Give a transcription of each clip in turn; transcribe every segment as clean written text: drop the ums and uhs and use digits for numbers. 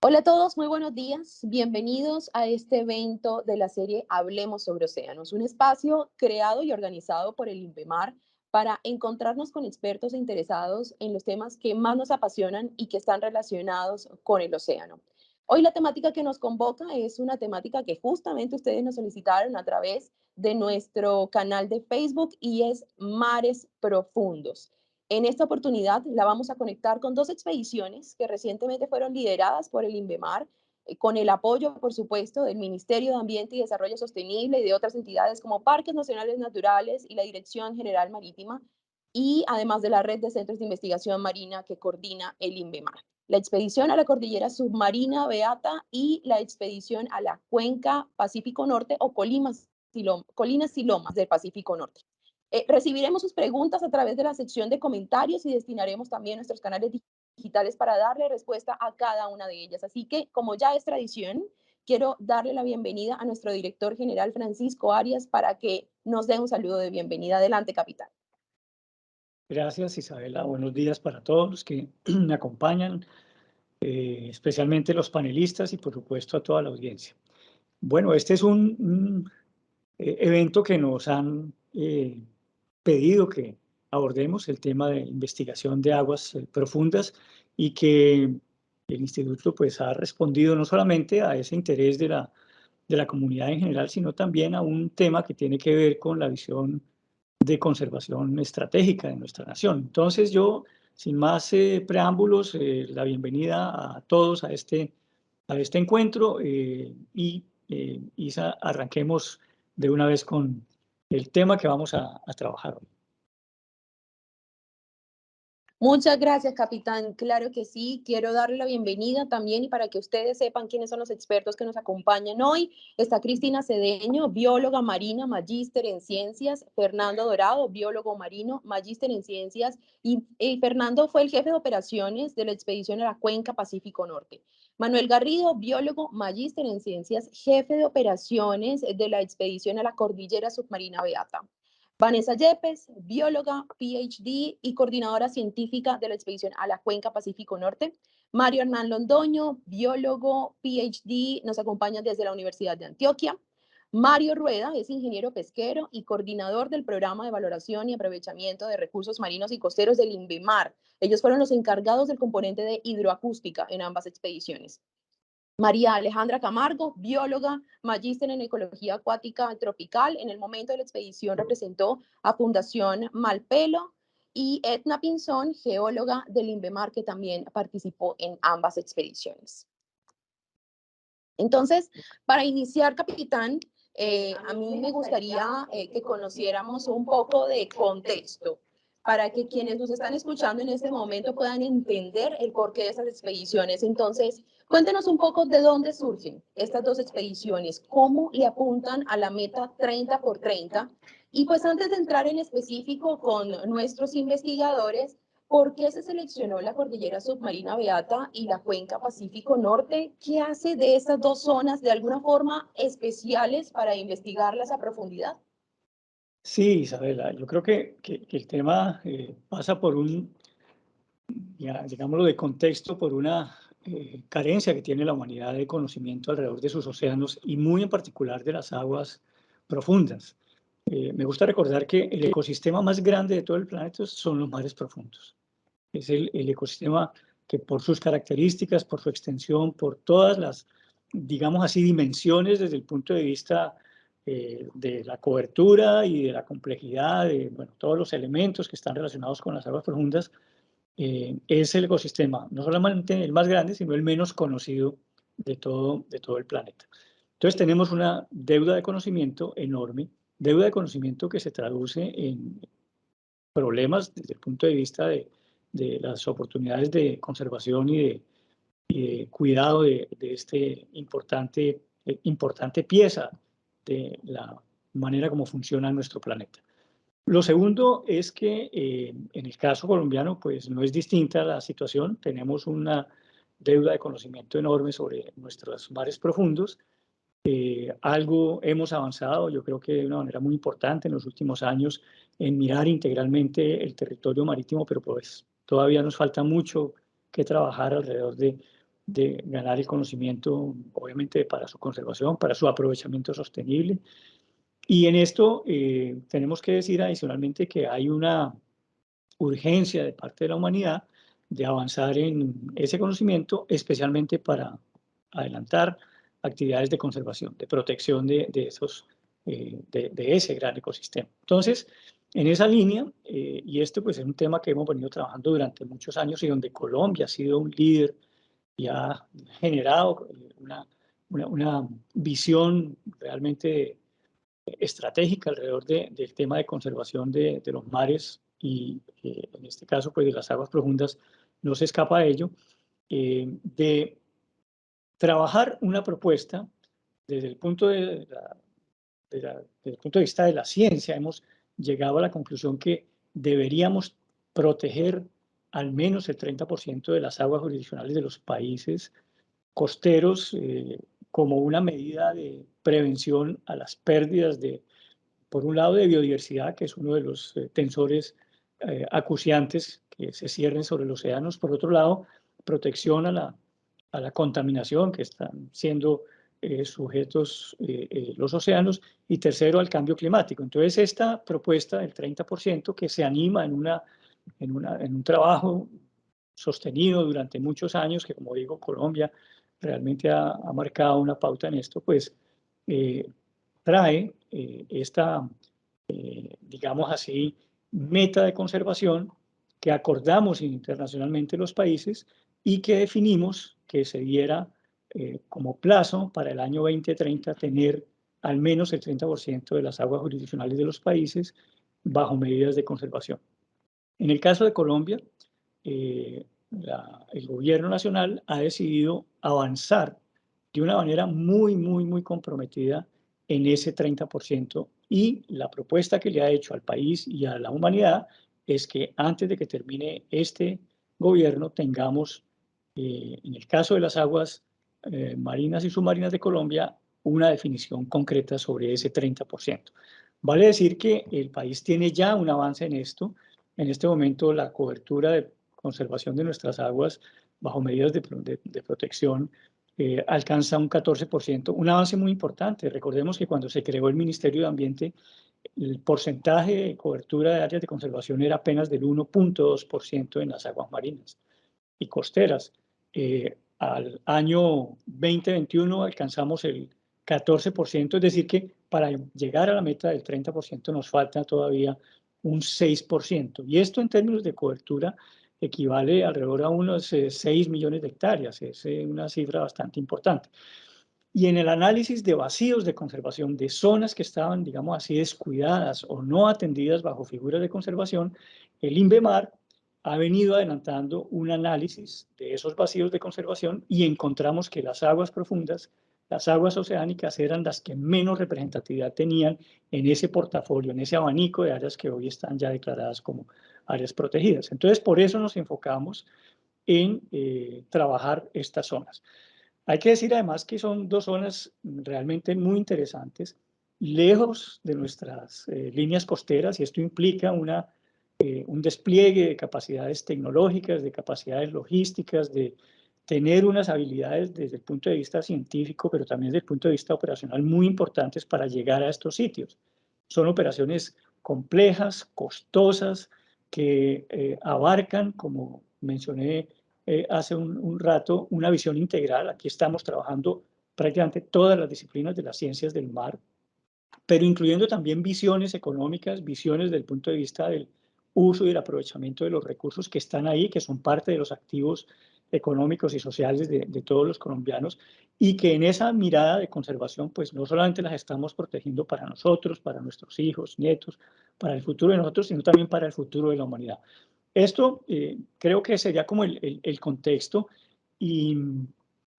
Hola a todos, muy buenos días. Bienvenidos a este evento de la serie Hablemos sobre Océanos, un espacio creado y organizado por el INVEMAR para encontrarnos con expertos e interesados en los temas que más nos apasionan y que están relacionados con el océano. Hoy la temática que nos convoca es una temática que justamente ustedes nos solicitaron a través de nuestro canal de Facebook y es mares profundos. En esta oportunidad la vamos a conectar con dos expediciones que recientemente fueron lideradas por el INVEMAR, con el apoyo, por supuesto, del Ministerio de Ambiente y Desarrollo Sostenible y de otras entidades como Parques Nacionales Naturales y la Dirección General Marítima, y además de la red de centros de investigación marina que coordina el INVEMAR. La expedición a la cordillera submarina Beata y la expedición a la cuenca Pacífico Norte o Colinas y Lomas del Pacífico Norte. Recibiremos sus preguntas a través de la sección de comentarios y destinaremos también nuestros canales digitales para darle respuesta a cada una de ellas. Así que, como ya es tradición, quiero darle la bienvenida a nuestro director general Francisco Arias para que nos dé un saludo de bienvenida. Adelante, capitán. Gracias, Isabela. Buenos días para todos los que me acompañan, especialmente los panelistas y, por supuesto, a toda la audiencia. Bueno, este es un evento que nos han pedido que abordemos, el tema de investigación de aguas profundas, y que el instituto pues, ha respondido no solamente a ese interés de la comunidad en general, sino también a un tema que tiene que ver con la visión de conservación estratégica de nuestra nación. Entonces yo, sin más preámbulos, la bienvenida a todos a este encuentro Isa, arranquemos de una vez con el tema que vamos a trabajar hoy. Muchas gracias, capitán. Claro que sí. Quiero darle la bienvenida también y para que ustedes sepan quiénes son los expertos que nos acompañan hoy. Está Cristina Cedeño, bióloga marina, magíster en ciencias. Fernando Dorado, biólogo marino, magíster en ciencias. Y Fernando fue el jefe de operaciones de la expedición a la Cuenca Pacífico Norte. Manuel Garrido, biólogo, magíster en ciencias, jefe de operaciones de la expedición a la Cordillera Submarina Beata. Vanessa Yepes, bióloga, PhD y coordinadora científica de la expedición a la Cuenca Pacífico Norte. Mario Hernán Londoño, biólogo, PhD, nos acompaña desde la Universidad de Antioquia. Mario Rueda es ingeniero pesquero y coordinador del programa de valoración y aprovechamiento de recursos marinos y costeros del INVEMAR. Ellos fueron los encargados del componente de hidroacústica en ambas expediciones. María Alejandra Camargo, bióloga, magíster en ecología acuática tropical. En el momento de la expedición representó a Fundación Malpelo. Y Edna Pinzón, geóloga del INVEMAR, que también participó en ambas expediciones. Entonces, para iniciar, capitán, a mí me gustaría que conociéramos un poco de contexto para que quienes nos están escuchando en este momento puedan entender el porqué de esas expediciones. Entonces, cuéntenos un poco de dónde surgen estas dos expediciones, cómo le apuntan a la meta 30 por 30. Y pues antes de entrar en específico con nuestros investigadores, ¿por qué se seleccionó la cordillera submarina Beata y la cuenca Pacífico Norte? ¿Qué hace de estas dos zonas de alguna forma especiales para investigarlas a profundidad? Sí, Isabela, yo creo que el tema pasa por digámoslo, de contexto, por una carencia que tiene la humanidad de conocimiento alrededor de sus océanos y muy en particular de las aguas profundas. Me gusta recordar que el ecosistema más grande de todo el planeta son los mares profundos. Es el ecosistema que por sus características, por su extensión, por todas las, digamos así, dimensiones desde el punto de vista de la cobertura y de la complejidad, de bueno, todos los elementos que están relacionados con las aguas profundas, es el ecosistema, no solamente el más grande, sino el menos conocido de todo el planeta. Entonces tenemos una deuda de conocimiento enorme, deuda de conocimiento que se traduce en problemas desde el punto de vista de las oportunidades de conservación y de cuidado de este importante pieza de la manera como funciona nuestro planeta. Lo segundo es que en el caso colombiano, pues no es distinta la situación. Tenemos una deuda de conocimiento enorme sobre nuestros mares profundos. Algo hemos avanzado, yo creo que de una manera muy importante en los últimos años, en mirar integralmente el territorio marítimo, pero pues todavía nos falta mucho que trabajar alrededor de ganar el conocimiento, obviamente para su conservación, para su aprovechamiento sostenible. Y en esto tenemos que decir adicionalmente que hay una urgencia de parte de la humanidad de avanzar en ese conocimiento, especialmente para adelantar actividades de conservación, de protección de ese gran ecosistema. Entonces, en esa línea, y este pues es un tema que hemos venido trabajando durante muchos años y donde Colombia ha sido un líder y ha generado una visión realmente estratégica alrededor del tema de conservación de los mares y en este caso pues de las aguas profundas, no se escapa de ello, de trabajar una propuesta desde el punto desde el punto de vista de la ciencia. Hemos llegado a la conclusión que deberíamos proteger al menos el 30% de las aguas jurisdiccionales de los países costeros como una medida de prevención a las pérdidas por un lado, de biodiversidad, que es uno de los tensores acuciantes que se cierren sobre los océanos. Por otro lado, protección a la contaminación que están siendo sujetos los océanos. Y tercero, al cambio climático. Entonces, esta propuesta del 30% que se anima en un trabajo sostenido durante muchos años, que como digo, Colombia realmente ha marcado una pauta en esto, pues eh, trae esta, digamos así, meta de conservación que acordamos internacionalmente los países y que definimos que se diera como plazo para el año 2030 tener al menos el 30% de las aguas jurisdiccionales de los países bajo medidas de conservación. En el caso de Colombia, el gobierno nacional ha decidido avanzar de una manera muy comprometida en ese 30% y la propuesta que le ha hecho al país y a la humanidad es que antes de que termine este gobierno tengamos, en el caso de las aguas marinas y submarinas de Colombia, una definición concreta sobre ese 30%. Vale decir que el país tiene ya un avance en esto. En este momento la cobertura de conservación de nuestras aguas bajo medidas de protección alcanza un 14%, un avance muy importante. Recordemos que cuando se creó el Ministerio de Ambiente, el porcentaje de cobertura de áreas de conservación era apenas del 1,2% en las aguas marinas y costeras. Al año 2021 alcanzamos el 14%, es decir que para llegar a la meta del 30% nos falta todavía un 6%. Y esto en términos de cobertura equivale alrededor a unos 6 millones de hectáreas, es una cifra bastante importante. Y en el análisis de vacíos de conservación, de zonas que estaban, digamos así, descuidadas o no atendidas bajo figuras de conservación, el INVEMAR ha venido adelantando un análisis de esos vacíos de conservación y encontramos que las aguas profundas, las aguas oceánicas eran las que menos representatividad tenían en ese portafolio, en ese abanico de áreas que hoy están ya declaradas como áreas protegidas. Entonces, por eso nos enfocamos en trabajar estas zonas. Hay que decir además que son dos zonas realmente muy interesantes, lejos de nuestras líneas costeras, y esto implica un despliegue de capacidades tecnológicas, de capacidades logísticas, de tener unas habilidades desde el punto de vista científico, pero también desde el punto de vista operacional muy importantes para llegar a estos sitios. Son operaciones complejas, costosas, que abarcan, como mencioné hace un rato, una visión integral. Aquí estamos trabajando prácticamente todas las disciplinas de las ciencias del mar, pero incluyendo también visiones económicas, visiones desde el punto de vista del uso y el aprovechamiento de los recursos que están ahí, que son parte de los activos económicos y sociales de todos los colombianos, y que en esa mirada de conservación, pues no solamente las estamos protegiendo para nosotros, para nuestros hijos, nietos, para el futuro de nosotros, sino también para el futuro de la humanidad. Esto creo que sería como el contexto y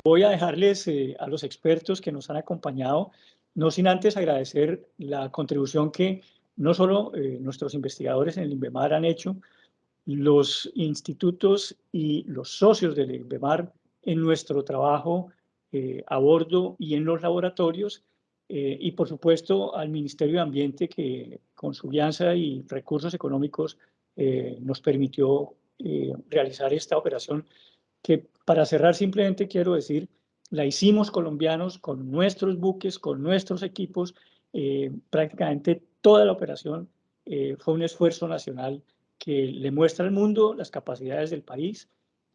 voy a dejarles a los expertos que nos han acompañado, no sin antes agradecer la contribución que no solo nuestros investigadores en el INVEMAR han hecho, los institutos y los socios del INVEMAR en nuestro trabajo a bordo y en los laboratorios, y por supuesto al Ministerio de Ambiente que con su guianza y recursos económicos nos permitió realizar esta operación que para cerrar simplemente quiero decir, la hicimos colombianos con nuestros buques, con nuestros equipos, prácticamente toda la operación fue un esfuerzo nacional que le muestra al mundo las capacidades del país,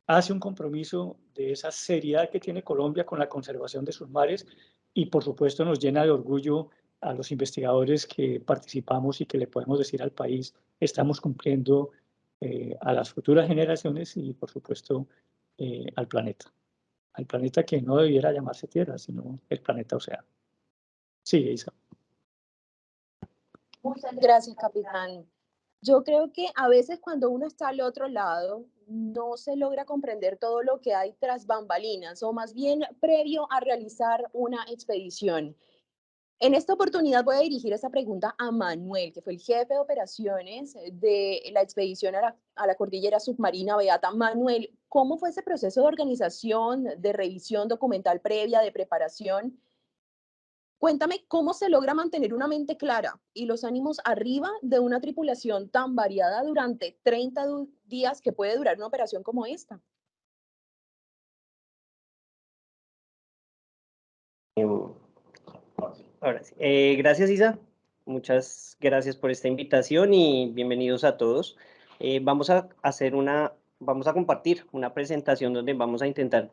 hace un compromiso de esa seriedad que tiene Colombia con la conservación de sus mares y por supuesto nos llena de orgullo a los investigadores que participamos y que le podemos decir al país, estamos cumpliendo a las futuras generaciones y por supuesto al planeta que no debiera llamarse Tierra, sino el planeta Océano. Sí, Isa. Muchas gracias, capitán. Yo creo que a veces cuando uno está al otro lado, no se logra comprender todo lo que hay tras bambalinas, o más bien previo a realizar una expedición. En esta oportunidad voy a dirigir esta pregunta a Manuel, que fue el jefe de operaciones de la expedición a la cordillera submarina Beata. Manuel, ¿cómo fue ese proceso de organización, de revisión documental previa, de preparación? Cuéntame cómo se logra mantener una mente clara y los ánimos arriba de una tripulación tan variada durante 30 días que puede durar una operación como esta. Ahora sí. Gracias, Isa. Muchas gracias por esta invitación y bienvenidos a todos. Vamos a compartir una presentación donde vamos a intentar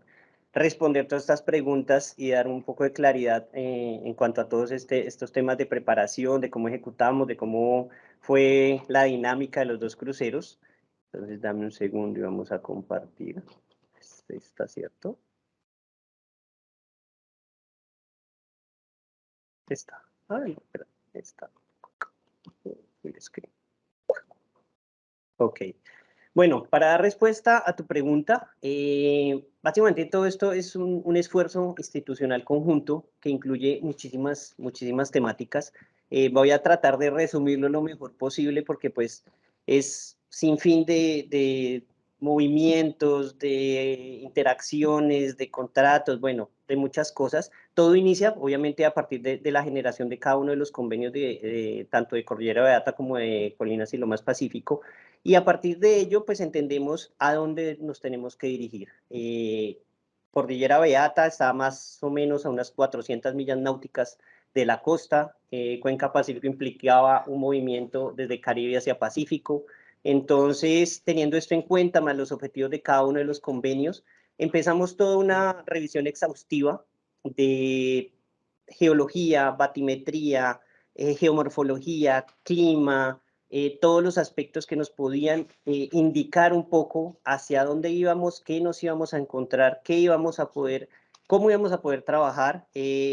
responder todas estas preguntas y dar un poco de claridad en cuanto a todos estos temas de preparación, de cómo ejecutamos, de cómo fue la dinámica de los dos cruceros. Entonces, dame un segundo y vamos a compartir. ¿Está cierto? Está. Ay, espera, está. Ok. Bueno, para dar respuesta a tu pregunta, básicamente todo esto es un esfuerzo institucional conjunto que incluye muchísimas temáticas. Voy a tratar de resumirlo lo mejor posible porque pues es sin fin de movimientos, de interacciones, de contratos, bueno, de muchas cosas. Todo inicia obviamente a partir de la generación de cada uno de los convenios tanto de Cordillera Beata como de Colinas y Lomas Pacífico, y a partir de ello, pues entendemos a dónde nos tenemos que dirigir. Cordillera Beata está más o menos a unas 400 millas náuticas de la costa. Cuenca Pacífico implicaba un movimiento desde Caribe hacia Pacífico. Entonces, teniendo esto en cuenta, más los objetivos de cada uno de los convenios, empezamos toda una revisión exhaustiva de geología, batimetría, geomorfología, clima, todos los aspectos que nos podían indicar un poco hacia dónde íbamos, qué nos íbamos a encontrar, qué íbamos a poder, cómo íbamos a poder trabajar.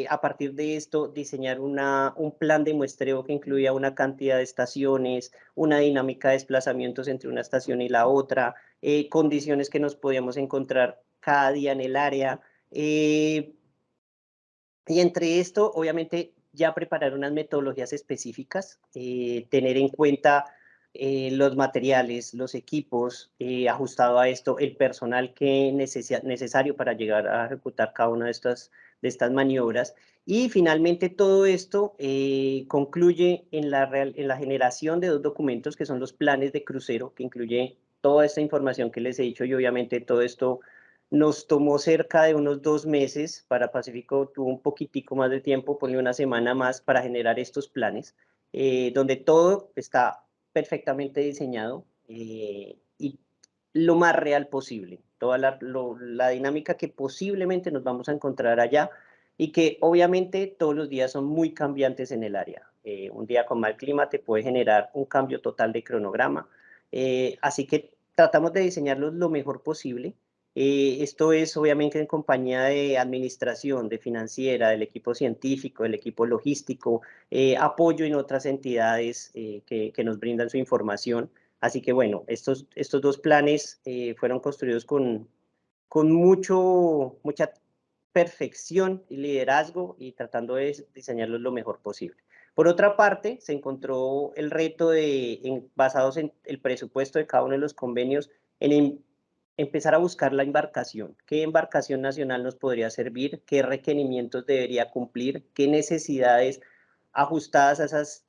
A partir de esto, diseñar un plan de muestreo que incluía una cantidad de estaciones, una dinámica de desplazamientos entre una estación y la otra, condiciones que nos podíamos encontrar cada día en el área. Y entre esto, obviamente, ya preparar unas metodologías específicas, tener en cuenta los materiales, los equipos, ajustado a esto, el personal que necesario para llegar a ejecutar cada una de estas maniobras. Y finalmente todo esto concluye en la generación de dos documentos que son los planes de crucero, que incluye toda esta información que les he dicho y obviamente todo esto nos tomó cerca de unos 2 meses. Para Pacífico tuvo un poquitico más de tiempo, ponle una semana más para generar estos planes, donde todo está perfectamente diseñado y lo más real posible. Toda la dinámica que posiblemente nos vamos a encontrar allá y que obviamente todos los días son muy cambiantes en el área. Un día con mal clima te puede generar un cambio total de cronograma. Así que tratamos de diseñarlos lo mejor posible. Esto es obviamente en compañía de administración, de financiera, del equipo científico, del equipo logístico, apoyo en otras entidades que nos brindan su información. Así que bueno, estos dos planes fueron construidos con mucha perfección y liderazgo y tratando de diseñarlos lo mejor posible. Por otra parte, se encontró el reto basados en el presupuesto de cada uno de los convenios, en empezar a buscar la embarcación. ¿Qué embarcación nacional nos podría servir? ¿Qué requerimientos debería cumplir? ¿Qué necesidades ajustadas a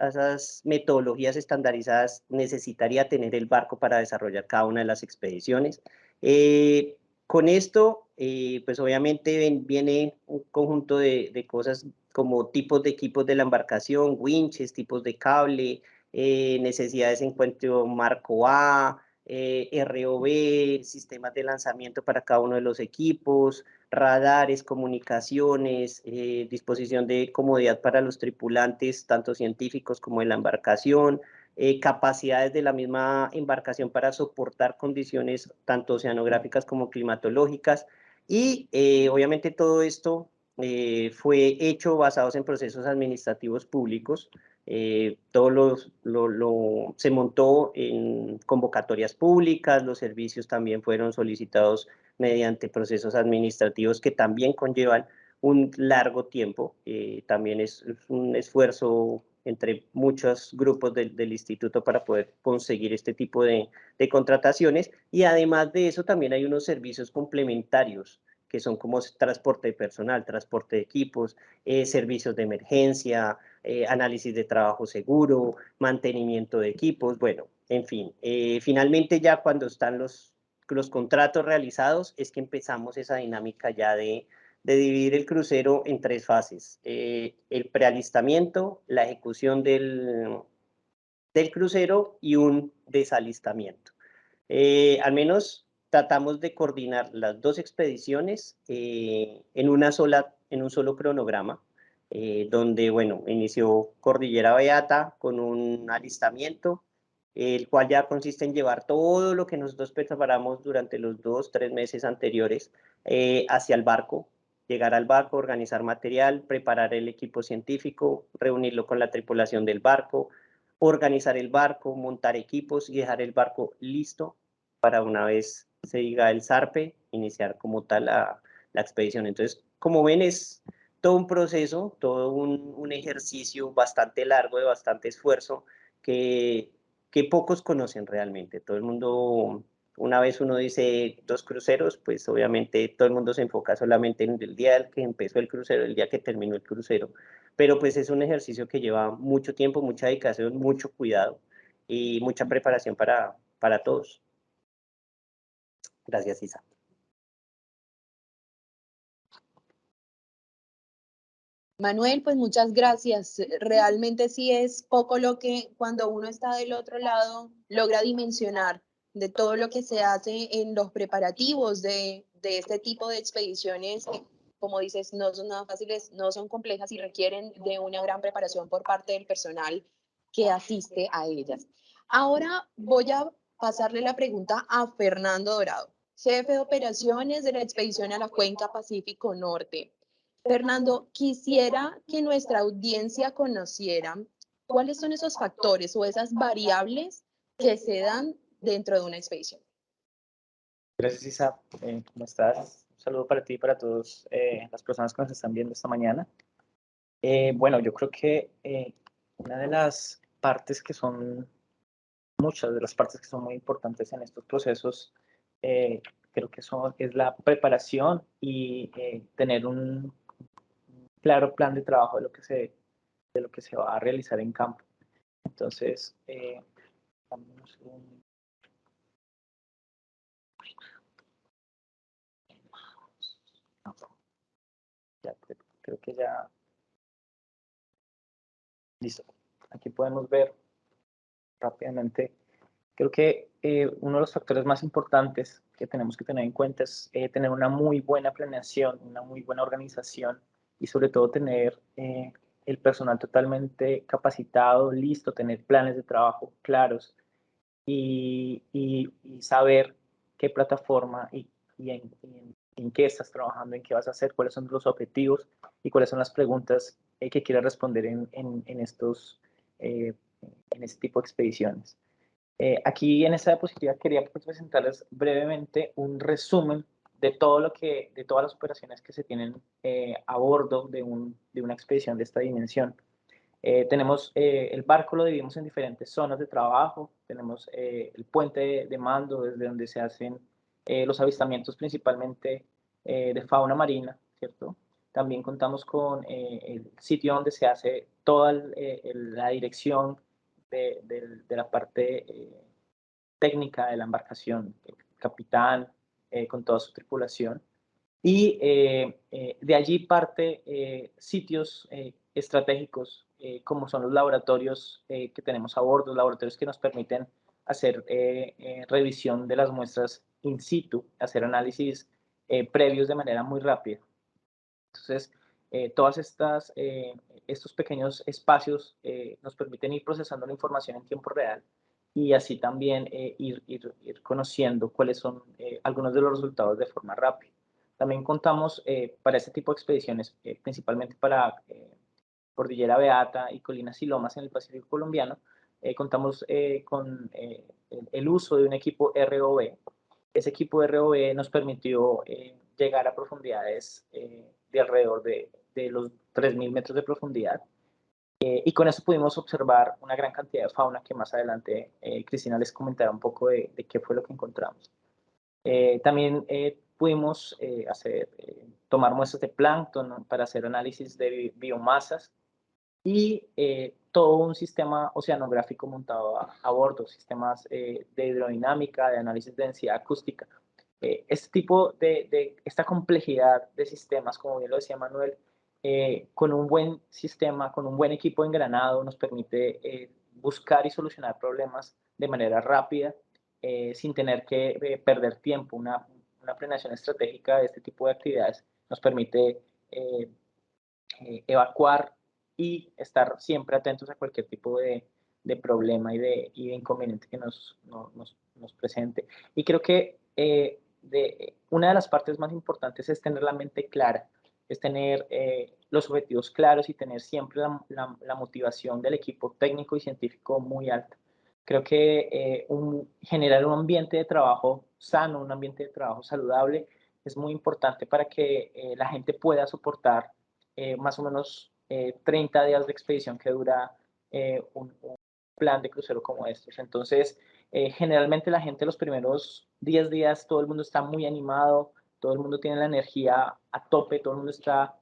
esas metodologías estandarizadas necesitaría tener el barco para desarrollar cada una de las expediciones? Con esto, pues obviamente viene un conjunto de cosas como tipos de equipos de la embarcación, winches, tipos de cable, necesidades en cuanto a marco A, ROV, sistemas de lanzamiento para cada uno de los equipos, radares, comunicaciones, disposición de comodidad para los tripulantes, tanto científicos como de la embarcación, capacidades de la misma embarcación para soportar condiciones tanto oceanográficas como climatológicas. Y obviamente todo esto fue hecho basados en procesos administrativos públicos. Se montó en convocatorias públicas, los servicios también fueron solicitados mediante procesos administrativos que también conllevan un largo tiempo. También es un esfuerzo entre muchos grupos del instituto para poder conseguir este tipo de contrataciones, y además de eso también hay unos servicios complementarios que son como transporte de personal, transporte de equipos, servicios de emergencia, análisis de trabajo seguro, mantenimiento de equipos, bueno, en fin. Finalmente ya cuando están los contratos realizados es que empezamos esa dinámica ya de dividir el crucero en 3 fases. El prealistamiento, la ejecución del crucero y un desalistamiento. Al menos tratamos de coordinar las 2 expediciones en un solo cronograma, donde, bueno, inició Cordillera Beata con un alistamiento, el cual ya consiste en llevar todo lo que nosotros preparamos durante los 2-3 meses anteriores hacia el barco, llegar al barco, organizar material, preparar el equipo científico, reunirlo con la tripulación del barco, organizar el barco, montar equipos y dejar el barco listo para una vez se diga el zarpe, iniciar como tal la expedición. Entonces, como ven, es todo un proceso, todo un ejercicio bastante largo, de bastante esfuerzo, que pocos conocen realmente. Todo el mundo, una vez uno dice 2 cruceros, pues obviamente todo el mundo se enfoca solamente en el día que empezó el crucero, el día que terminó el crucero, pero pues es un ejercicio que lleva mucho tiempo, mucha dedicación, mucho cuidado y mucha preparación para todos. Gracias, Isa. Manuel, pues muchas gracias. Realmente sí es poco lo que cuando uno está del otro lado logra dimensionar de todo lo que se hace en los preparativos de este tipo de expediciones que, como dices, no son nada fáciles, no son complejas y requieren de una gran preparación por parte del personal que asiste a ellas. Ahora voy a pasarle la pregunta a Fernando Dorado, jefe de operaciones de la expedición a la Cuenca Pacífico Norte. Fernando, quisiera que nuestra audiencia conociera cuáles son esos factores o esas variables que se dan dentro de una expedición. Gracias, Isa. ¿Cómo estás? Un saludo para ti y para todas las personas que nos están viendo esta mañana. Bueno, yo creo que una de las partes que son, muchas de las partes que son muy importantes en estos procesos, creo que es la preparación y tener un claro plan de trabajo de lo que se va a realizar en campo. Entonces, ya, creo que ya, listo. Aquí podemos ver rápidamente. Creo que uno de los factores más importantes que tenemos que tener en cuenta es tener una muy buena planeación, una muy buena organización y sobre todo tener el personal totalmente capacitado, listo, tener planes de trabajo claros y saber qué plataforma en qué estás trabajando, en qué vas a hacer, cuáles son los objetivos y cuáles son las preguntas que quieres responder en este tipo de expediciones. Aquí en esta diapositiva quería presentarles brevemente un resumen de de todas las operaciones que se tienen a bordo de una expedición de esta dimensión. Tenemos el barco, lo dividimos en diferentes zonas de trabajo. Tenemos el puente de mando, desde donde se hacen los avistamientos principalmente de fauna marina, ¿cierto? También contamos con el sitio donde se hace toda la dirección de la parte técnica de la embarcación, el capitán, con toda su tripulación. Y de allí parte sitios estratégicos como son los laboratorios que tenemos a bordo, laboratorios que nos permiten hacer revisión de las muestras in situ, hacer análisis previos de manera muy rápida. Entonces, todas estos pequeños espacios nos permiten ir procesando la información en tiempo real y así también ir conociendo cuáles son algunos de los resultados de forma rápida. También contamos para este tipo de expediciones, principalmente para Cordillera Beata y Colinas y Lomas en el Pacífico colombiano, contamos con el uso de un equipo ROV. Ese equipo ROV nos permitió llegar a profundidades de alrededor de los 3.000 metros de profundidad. Y con eso pudimos observar una gran cantidad de fauna que más adelante Cristina les comentará un poco de qué fue lo que encontramos. También pudimos tomar muestras de plancton para hacer análisis de biomasas y todo un sistema oceanográfico montado a bordo, sistemas de hidrodinámica, de análisis de densidad acústica. Este tipo esta complejidad de sistemas, como bien lo decía Manuel, con un buen sistema, con un buen equipo engranado, nos permite buscar y solucionar problemas de manera rápida, sin tener que perder tiempo. Una planeación estratégica de este tipo de actividades nos permite evacuar y estar siempre atentos a cualquier tipo de problema y de inconveniente que nos presente. Y creo que una de las partes más importantes es tener la mente clara, es tener los objetivos claros y tener siempre la motivación del equipo técnico y científico muy alta. Creo que generar un ambiente de trabajo sano, un ambiente de trabajo saludable, es muy importante para que la gente pueda soportar más o menos 30 días de expedición que dura un plan de crucero como estos. Entonces, generalmente la gente los primeros 10 días, todo el mundo está muy animado, todo el mundo tiene la energía a tope, todo el mundo está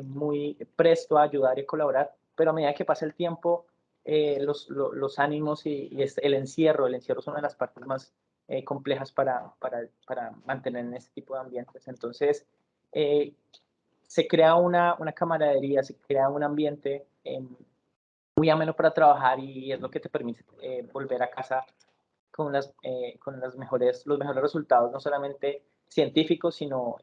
muy presto a ayudar y a colaborar, pero a medida que pasa el tiempo, los ánimos y el encierro es una de las partes más complejas para mantener en este tipo de ambientes. Entonces, se crea una camaradería, se crea un ambiente muy ameno para trabajar y es lo que te permite volver a casa con los mejores resultados, no solamente científicos, sino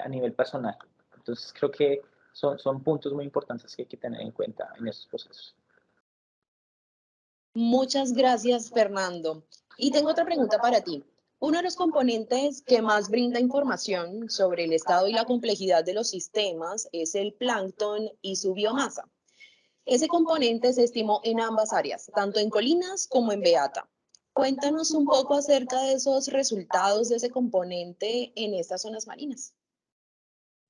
a nivel personal. Entonces, creo que son puntos muy importantes que hay que tener en cuenta en estos procesos. Muchas gracias, Fernando. Y tengo otra pregunta para ti. Uno de los componentes que más brinda información sobre el estado y la complejidad de los sistemas es el plancton y su biomasa. Ese componente se estimó en ambas áreas, tanto en Colinas como en Beata. Cuéntanos un poco acerca de esos resultados de ese componente en estas zonas marinas.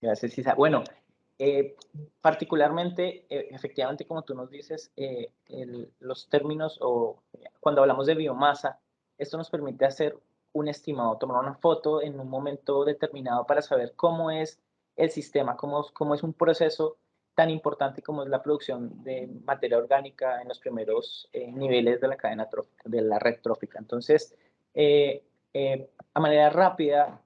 Gracias, Isa. Bueno, particularmente, efectivamente, como tú nos dices, los términos o cuando hablamos de biomasa, esto nos permite hacer un estimado, tomar una foto en un momento determinado para saber cómo es el sistema, cómo es un proceso tan importante como es la producción de materia orgánica en los primeros niveles de la cadena trófica, de la red trófica. Entonces, a manera rápida,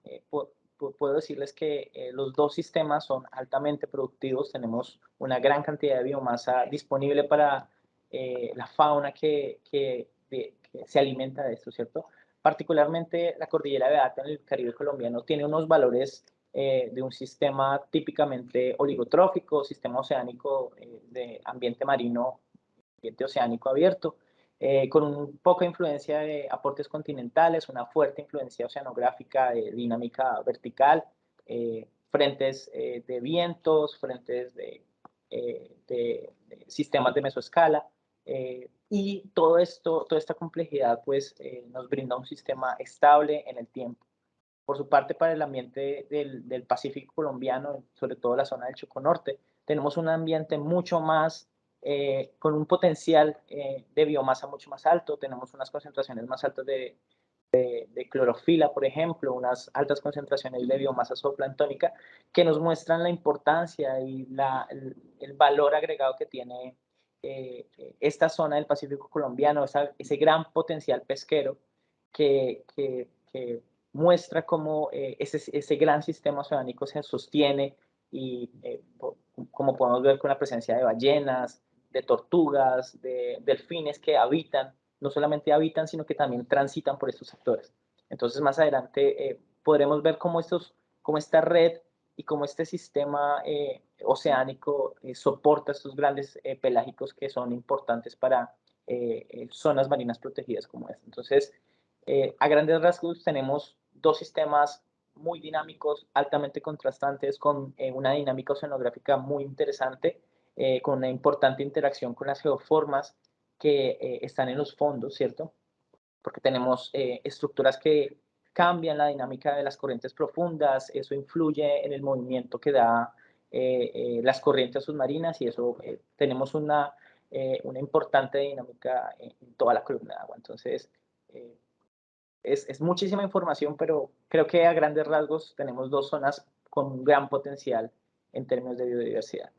puedo decirles que los dos sistemas son altamente productivos, tenemos una gran cantidad de biomasa disponible para la fauna que se alimenta de esto, ¿cierto? Particularmente la cordillera Beata en el Caribe colombiano tiene unos valores de un sistema típicamente oligotrófico, sistema oceánico de ambiente marino, ambiente oceánico abierto, con un poca influencia de aportes continentales, una fuerte influencia oceanográfica de dinámica vertical, frentes de vientos, frentes de sistemas de mesoescala, y toda esta complejidad pues nos brinda un sistema estable en el tiempo. Por su parte, para el ambiente del Pacífico colombiano, sobre todo la zona del Chocó Norte, tenemos un ambiente mucho más con un potencial de biomasa mucho más alto, tenemos unas concentraciones más altas de clorofila, por ejemplo, unas altas concentraciones de biomasa zooplanctónica que nos muestran la importancia y el valor agregado que tiene esta zona del Pacífico colombiano, ese gran potencial pesquero que muestra cómo ese gran sistema oceánico se sostiene y como podemos ver con la presencia de ballenas, de tortugas, de delfines que habitan, no solamente habitan, sino que también transitan por estos sectores. Entonces, más adelante podremos ver cómo esta red y cómo este sistema oceánico soporta estos grandes pelágicos que son importantes para zonas marinas protegidas como esta. Entonces, a grandes rasgos tenemos dos sistemas muy dinámicos, altamente contrastantes, con una dinámica oceanográfica muy interesante, con una importante interacción con las geoformas que están en los fondos, ¿cierto? Porque tenemos estructuras que cambian la dinámica de las corrientes profundas, eso influye en el movimiento que da las corrientes submarinas y eso tenemos una importante dinámica en toda la columna de agua. Entonces, es muchísima información, pero creo que a grandes rasgos tenemos dos zonas con un gran potencial en términos de biodiversidad.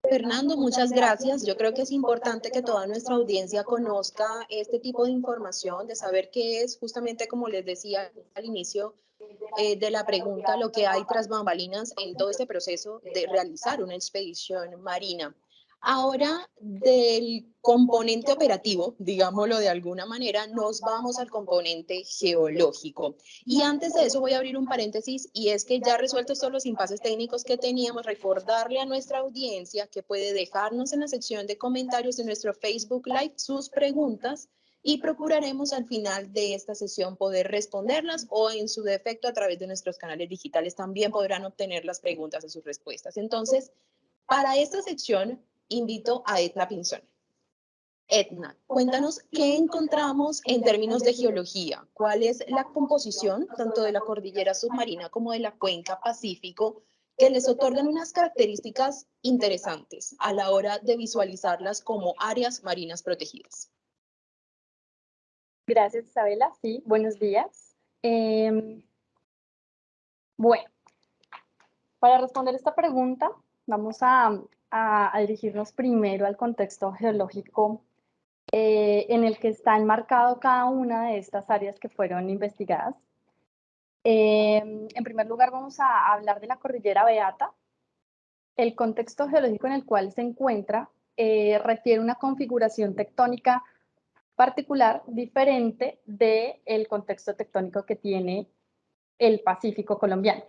Fernando, muchas gracias. Yo creo que es importante que toda nuestra audiencia conozca este tipo de información, de saber qué es, justamente como les decía al inicio de la pregunta, lo que hay tras bambalinas en todo este proceso de realizar una expedición marina. Ahora, del componente operativo, digámoslo de alguna manera, nos vamos al componente geológico. Y antes de eso voy a abrir un paréntesis y es que ya resueltos todos los impases técnicos que teníamos, recordarle a nuestra audiencia que puede dejarnos en la sección de comentarios de nuestro Facebook Live sus preguntas y procuraremos al final de esta sesión poder responderlas o en su defecto a través de nuestros canales digitales también podrán obtener las preguntas y sus respuestas. Entonces, para esta sección invito a Edna Pinzón. Edna, cuéntanos qué encontramos en términos de geología. ¿Cuál es la composición tanto de la cordillera submarina como de la cuenca Pacífico que les otorgan unas características interesantes a la hora de visualizarlas como áreas marinas protegidas? Gracias, Isabela. Sí, buenos días. Bueno, para responder esta pregunta, vamos a dirigirnos primero al contexto geológico en el que está enmarcado cada una de estas áreas que fueron investigadas. En primer lugar, vamos a hablar de la cordillera Beata. El contexto geológico en el cual se encuentra refiere una configuración tectónica particular, diferente del contexto tectónico que tiene el Pacífico colombiano.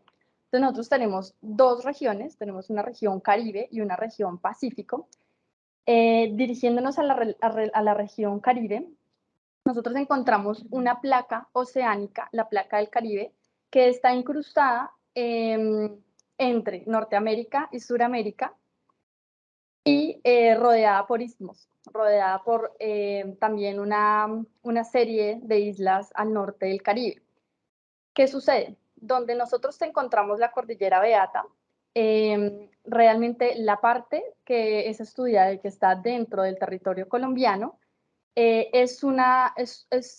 Entonces nosotros tenemos dos regiones, tenemos una región Caribe y una región Pacífico. Dirigiéndonos a la región Caribe, nosotros encontramos una placa oceánica, la placa del Caribe, que está incrustada entre Norteamérica y Suramérica y rodeada por istmos, rodeada por también una serie de islas al norte del Caribe. ¿Qué sucede? Donde nosotros encontramos la cordillera Beata, realmente la parte que es estudiada y que está dentro del territorio colombiano es una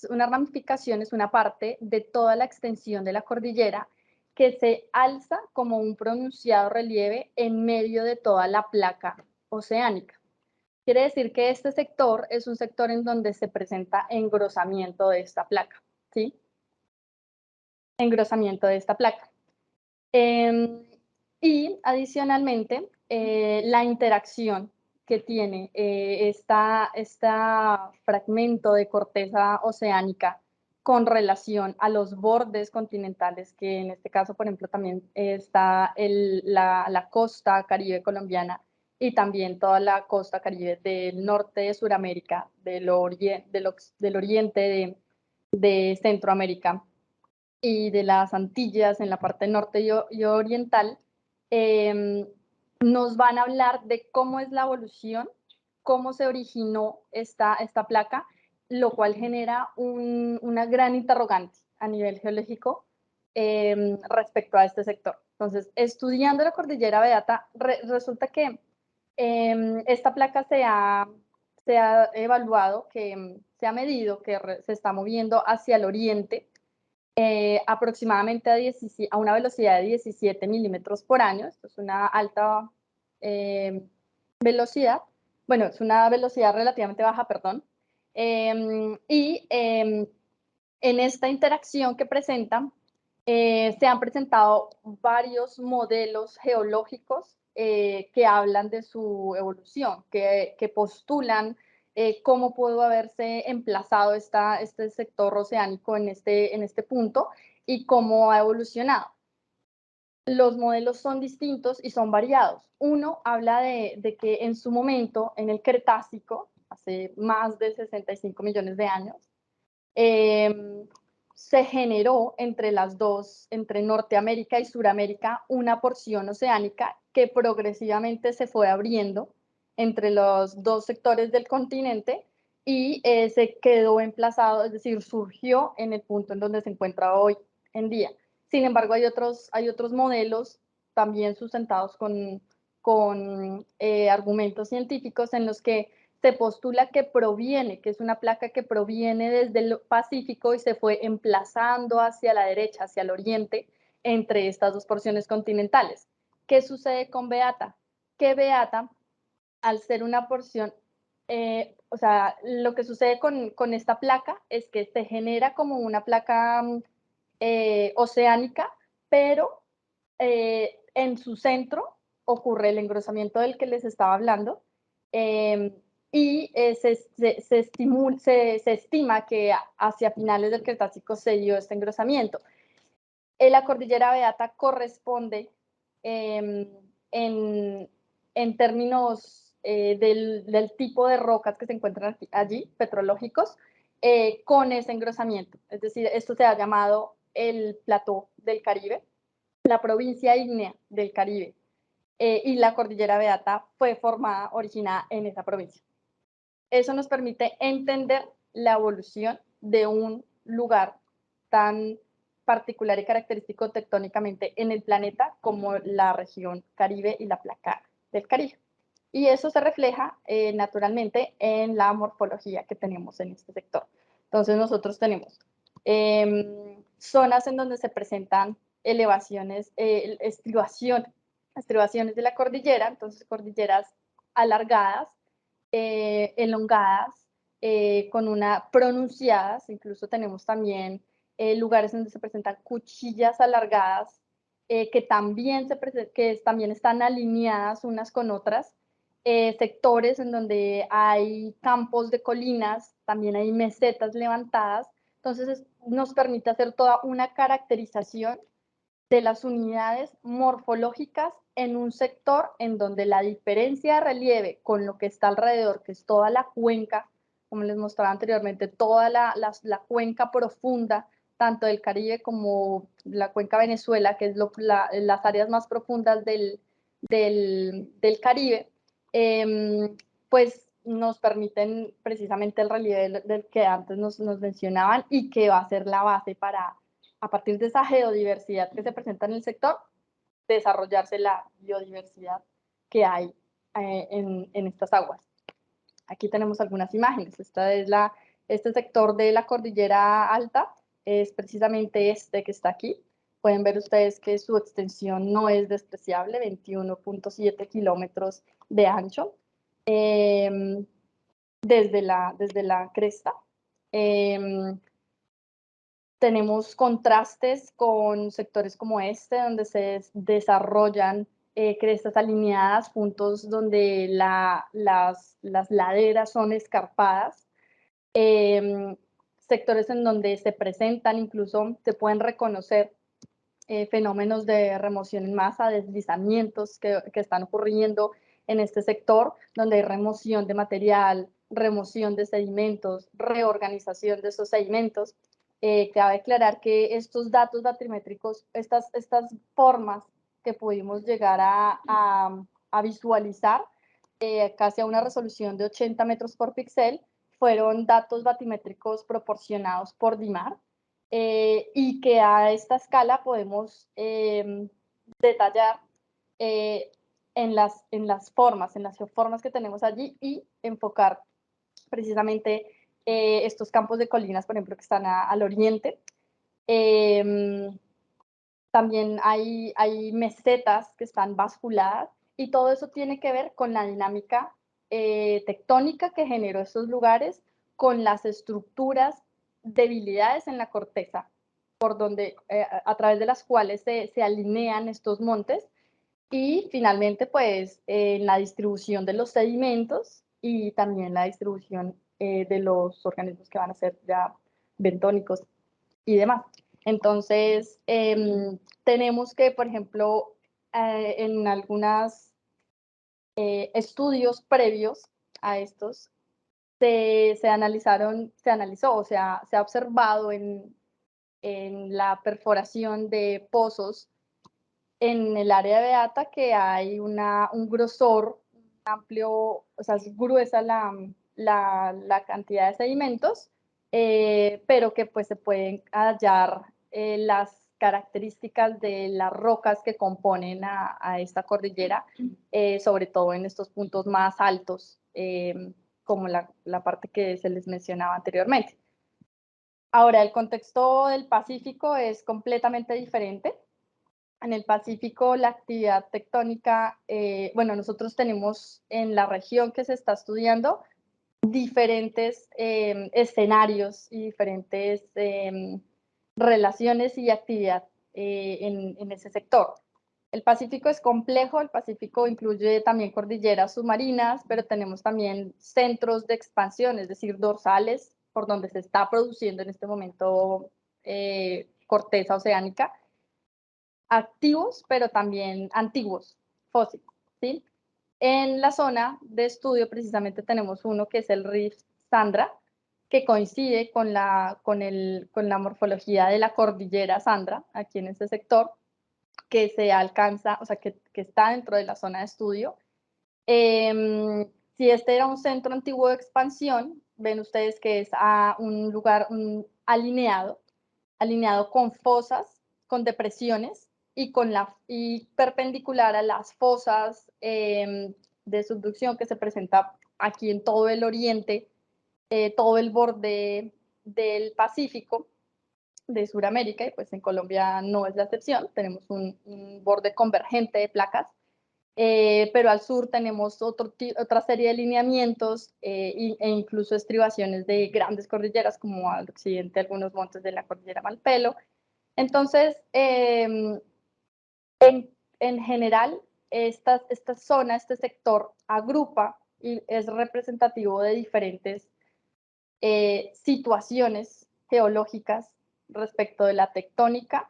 ramificación, es una parte de toda la extensión de la cordillera que se alza como un pronunciado relieve en medio de toda la placa oceánica. Quiere decir que este sector es un sector en donde se presenta engrosamiento de esta placa, ¿sí? Engrosamiento de esta placa. Y adicionalmente, la interacción que tiene este fragmento de corteza oceánica con relación a los bordes continentales, que en este caso, por ejemplo, también está la costa caribe colombiana y también toda la costa caribe del norte de Sudamérica, del oriente de Centroamérica y de las Antillas en la parte norte y oriental, nos van a hablar de cómo es la evolución, cómo se originó esta placa, lo cual genera una gran interrogante a nivel geológico respecto a este sector. Entonces, estudiando la cordillera Beata, resulta que esta placa se ha evaluado, que se ha medido que se está moviendo hacia el oriente, aproximadamente a una velocidad de 17 milímetros por año. Esto es una alta velocidad. Bueno, es una velocidad relativamente baja, perdón. En esta interacción que presentan, se han presentado varios modelos geológicos que hablan de su evolución, que postulan cómo pudo haberse emplazado este sector oceánico en este punto y cómo ha evolucionado. Los modelos son distintos y son variados. Uno habla de que en su momento, en el Cretácico, hace más de 65 millones de años, se generó entre las dos, entre Norteamérica y Suramérica, una porción oceánica que progresivamente se fue abriendo entre los dos sectores del continente y se quedó emplazado, es decir, surgió en el punto en donde se encuentra hoy en día. Sin embargo, hay otros modelos también sustentados con argumentos científicos en los que se postula que es una placa que proviene desde el Pacífico y se fue emplazando hacia la derecha, hacia el oriente, entre estas dos porciones continentales. ¿Qué sucede con Beata? Que Beata, al ser una porción, o sea, lo que sucede con esta placa es que se genera como una placa oceánica, pero en su centro ocurre el engrosamiento del que les estaba hablando, y se estima que hacia finales del Cretácico se dio este engrosamiento. La cordillera Beata corresponde en términos del tipo de rocas que se encuentran allí, petrológicos, con ese engrosamiento. Es decir, esto se ha llamado el plató del Caribe, la provincia ígnea del Caribe, y la cordillera Beata fue originada en esa provincia. Eso nos permite entender la evolución de un lugar tan particular y característico tectónicamente en el planeta como la región Caribe y la placa del Caribe. Y eso se refleja naturalmente en la morfología que tenemos en este sector. Entonces nosotros tenemos zonas en donde se presentan elevaciones, estribaciones de la cordillera, entonces cordilleras alargadas, elongadas, con una pronunciadas, incluso tenemos también lugares donde se presentan cuchillas alargadas, que también están alineadas unas con otras, sectores en donde hay campos de colinas, también hay mesetas levantadas, entonces nos permite hacer toda una caracterización de las unidades morfológicas en un sector en donde la diferencia de relieve con lo que está alrededor, que es toda la cuenca, como les mostraba anteriormente, toda la cuenca profunda, tanto del Caribe como la cuenca Venezuela, que es las áreas más profundas del Caribe, pues nos permiten precisamente el relieve del que antes nos mencionaban y que va a ser la base para, a partir de esa geodiversidad que se presenta en el sector, desarrollarse la biodiversidad que hay en estas aguas. Aquí tenemos algunas imágenes. Este sector de la cordillera alta es precisamente este que está aquí. Pueden ver ustedes que su extensión no es despreciable, 21.7 kilómetros de ancho desde la cresta. Tenemos contrastes con sectores como este, donde se desarrollan crestas alineadas, puntos donde las laderas son escarpadas, sectores en donde se presentan, incluso se pueden reconocer fenómenos de remoción en masa, deslizamientos que están ocurriendo en este sector, donde hay remoción de material, remoción de sedimentos, reorganización de esos sedimentos. Cabe aclarar que estos datos batimétricos, estas formas que pudimos llegar a visualizar, casi a una resolución de 80 metros por píxel, fueron datos batimétricos proporcionados por DIMAR, y que a esta escala podemos detallar en las formas, en las geoformas que tenemos allí y enfocar precisamente estos campos de colinas, por ejemplo, que están al oriente. También hay mesetas que están basculadas y todo eso tiene que ver con la dinámica tectónica que generó estos lugares, con las estructuras, debilidades en la corteza, por donde, a través de las cuales se alinean estos montes, y finalmente, pues, en la distribución de los sedimentos y también la distribución de los organismos que van a ser ya bentónicos y demás. Entonces, tenemos que, por ejemplo, en algunos estudios previos a estos, se analizó, o sea, se ha observado en la perforación de pozos en el área de Beata que hay un grosor amplio, o sea, es gruesa la cantidad de sedimentos, pero que pues se pueden hallar las características de las rocas que componen a esta cordillera, sobre todo en estos puntos más altos, como la parte que se les mencionaba anteriormente. Ahora, el contexto del Pacífico es completamente diferente. En el Pacífico, la actividad tectónica, bueno, nosotros tenemos en la región que se está estudiando diferentes escenarios y diferentes relaciones y actividad en ese sector. El Pacífico es complejo, el Pacífico incluye también cordilleras submarinas, pero tenemos también centros de expansión, es decir, dorsales, por donde se está produciendo en este momento corteza oceánica, activos, pero también antiguos, fósiles, ¿sí? En la zona de estudio precisamente tenemos uno que es el Rift Sandra, que coincide con la morfología de la cordillera Sandra, aquí en este sector, que se alcanza, o sea, que está dentro de la zona de estudio. Si este era un centro antiguo de expansión, ven ustedes que es un lugar alineado con fosas, con depresiones y perpendicular a las fosas de subducción que se presenta aquí en todo el oriente, todo el borde del Pacífico de Sudamérica, y pues en Colombia no es la excepción, tenemos un borde convergente de placas, pero al sur tenemos otra serie de lineamientos e incluso estribaciones de grandes cordilleras, como al occidente algunos montes de la cordillera Malpelo. Entonces, en general, esta zona, este sector agrupa y es representativo de diferentes situaciones geológicas respecto de la tectónica,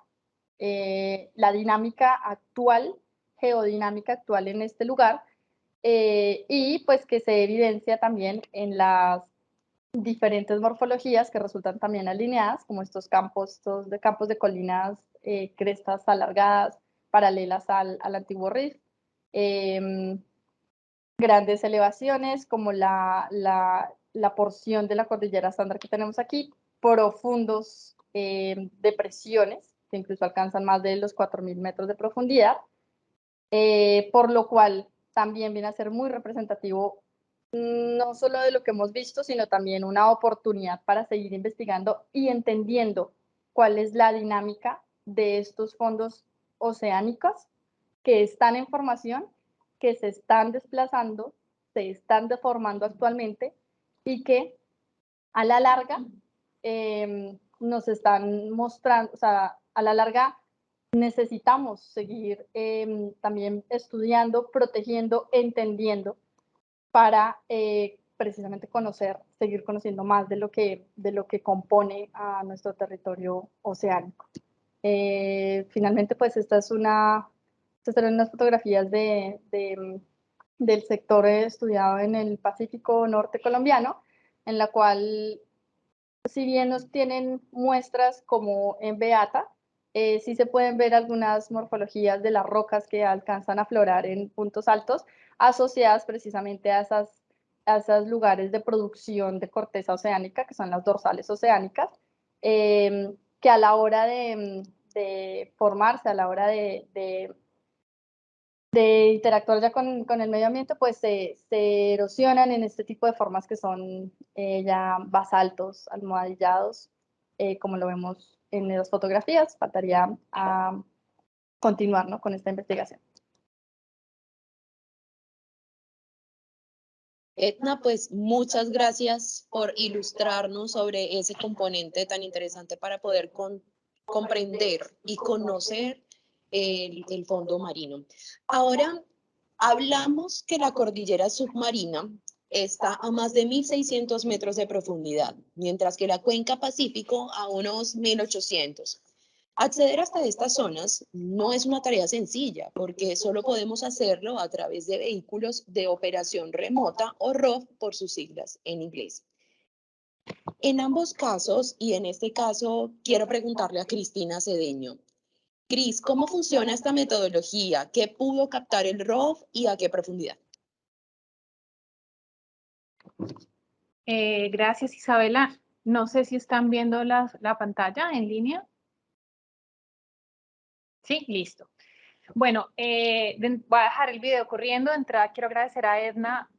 la dinámica actual, geodinámica actual en este lugar, y pues que se evidencia también en las diferentes morfologías que resultan también alineadas, como estos campos de colinas, crestas alargadas, paralelas al antiguo rift, grandes elevaciones como la porción de la cordillera Sandra que tenemos aquí, profundos depresiones que incluso alcanzan más de los 4.000 metros de profundidad, por lo cual también viene a ser muy representativo no solo de lo que hemos visto, sino también una oportunidad para seguir investigando y entendiendo cuál es la dinámica de estos fondos oceánicos que están en formación, que se están desplazando, se están deformando actualmente y que a la larga nos están mostrando, o sea, a la larga necesitamos seguir también estudiando, protegiendo, entendiendo para precisamente seguir conociendo más de lo que compone a nuestro territorio oceánico. Finalmente, pues estas eran unas fotografías del sector estudiado en el Pacífico Norte colombiano, en la cual, si bien nos tienen muestras como en Beata, sí se pueden ver algunas morfologías de las rocas que alcanzan a aflorar en puntos altos, asociadas precisamente a esos lugares de producción de corteza oceánica, que son las dorsales oceánicas, que a la hora de formarse, a la hora de interactuar ya con el medio ambiente, pues se erosionan en este tipo de formas que son ya basaltos, almohadillados, como lo vemos en las fotografías. Faltaría continuar, ¿no?, con esta investigación. Edna, pues muchas gracias por ilustrarnos sobre ese componente tan interesante para poder comprender y conocer el fondo marino. Ahora, hablamos que la cordillera submarina está a más de 1.600 metros de profundidad, mientras que la cuenca Pacífico a unos 1.800. Acceder hasta estas zonas no es una tarea sencilla, porque solo podemos hacerlo a través de vehículos de operación remota o ROV por sus siglas en inglés. En ambos casos, y en este caso, quiero preguntarle a Cristina Cedeño. Cris, ¿cómo funciona esta metodología? ¿Qué pudo captar el ROV y a qué profundidad? Gracias, Isabela. No sé si están viendo la pantalla en línea. Sí, listo. Bueno, voy a dejar el video corriendo. De entrada, quiero agradecer a Edna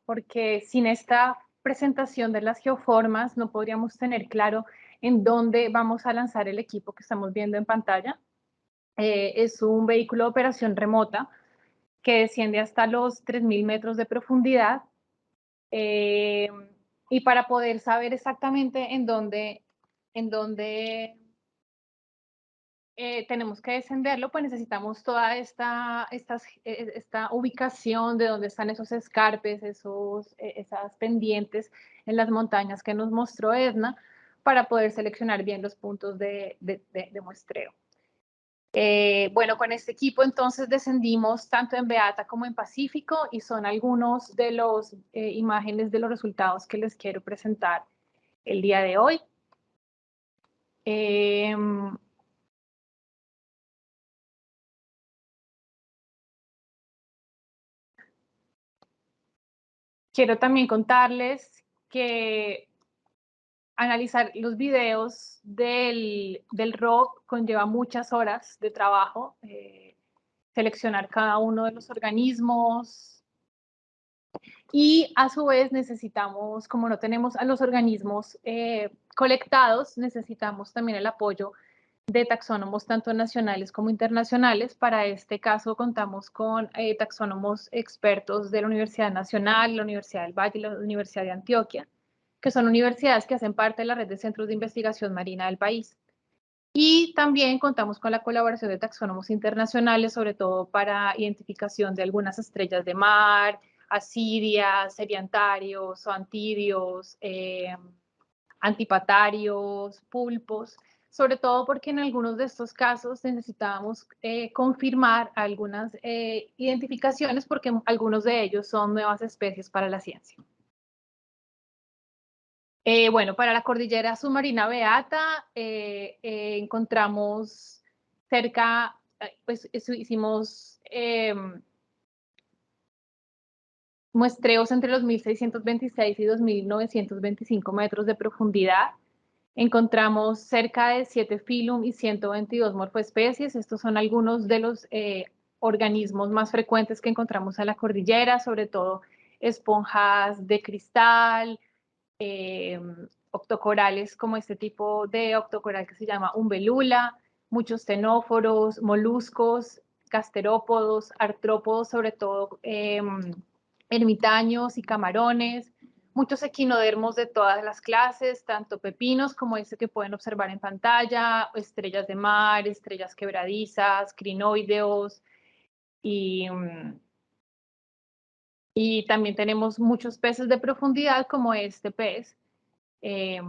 porque sin esta presentación de las geoformas no podríamos tener claro en dónde vamos a lanzar el equipo que estamos viendo en pantalla. Es un vehículo de operación remota que desciende hasta los 3.000 metros de profundidad. Y para poder saber exactamente en dónde tenemos que descenderlo, pues necesitamos toda esta ubicación de dónde están esos escarpes, esas pendientes en las montañas que nos mostró Edna, para poder seleccionar bien los puntos de muestreo. Bueno, con este equipo entonces descendimos tanto en Beata como en Pacífico y son algunos de los imágenes de los resultados que les quiero presentar el día de hoy. Quiero también contarles que analizar los videos del ROV conlleva muchas horas de trabajo, seleccionar cada uno de los organismos y a su vez necesitamos, como no tenemos a los organismos colectados, necesitamos también el apoyo de taxónomos tanto nacionales como internacionales. Para este caso contamos con taxónomos expertos de la Universidad Nacional, la Universidad del Valle y la Universidad de Antioquia, que son universidades que hacen parte de la red de centros de investigación marina del país. Y también contamos con la colaboración de taxónomos internacionales, sobre todo para identificación de algunas estrellas de mar, asidias, seriantarios, zoantidios, antipatarios, pulpos, sobre todo porque en algunos de estos casos necesitábamos confirmar algunas identificaciones porque algunos de ellos son nuevas especies para la ciencia. Bueno, para la cordillera submarina Beata encontramos cerca, pues hicimos muestreos entre los 1.626 y 2.925 metros de profundidad. Encontramos cerca de 7 filum y 122 morfoespecies. Estos son algunos de los organismos más frecuentes que encontramos en la cordillera, sobre todo esponjas de cristal, octocorales como este tipo de octocoral que se llama umbelula, muchos ctenóforos, moluscos, gasterópodos, artrópodos, sobre todo ermitaños y camarones, muchos equinodermos de todas las clases, tanto pepinos como este que pueden observar en pantalla, estrellas de mar, estrellas quebradizas, crinoideos y también tenemos muchos peces de profundidad como este pez de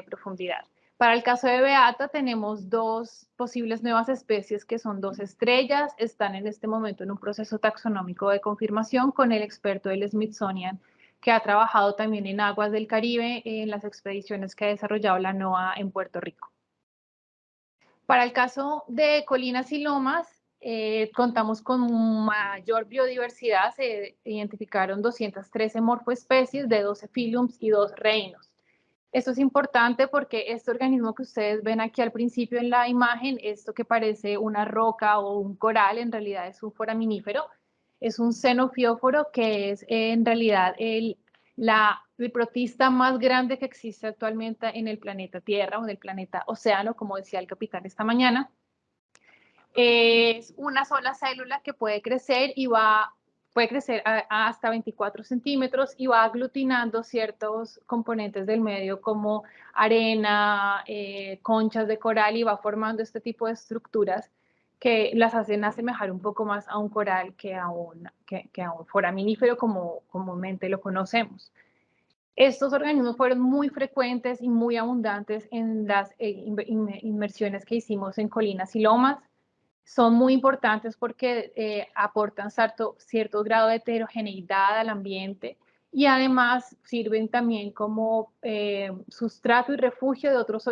profundidad. Para el caso de Beata tenemos dos posibles nuevas especies que son dos estrellas, están en este momento en un proceso taxonómico de confirmación con el experto del Smithsonian que ha trabajado también en aguas del Caribe en las expediciones que ha desarrollado la NOAA en Puerto Rico. Para el caso de colinas y lomas, contamos con mayor biodiversidad, se identificaron 213 morfoespecies de 12 filums y 2 reinos. Esto es importante porque este organismo que ustedes ven aquí al principio en la imagen, esto que parece una roca o un coral, en realidad es un foraminífero, es un xenofióforo que es en realidad el protista más grande que existe actualmente en el planeta Tierra o en el planeta Océano, como decía el capitán esta mañana. Es una sola célula que puede crecer y va puede crecer hasta 24 centímetros y va aglutinando ciertos componentes del medio como arena, conchas de coral, y va formando este tipo de estructuras que las hacen asemejar un poco más a un coral que a un foraminífero como comúnmente lo conocemos. Estos organismos fueron muy frecuentes y muy abundantes en las inmersiones que hicimos en colinas y lomas. Son muy importantes porque aportan cierto grado de heterogeneidad al ambiente y además sirven también como sustrato y refugio de otros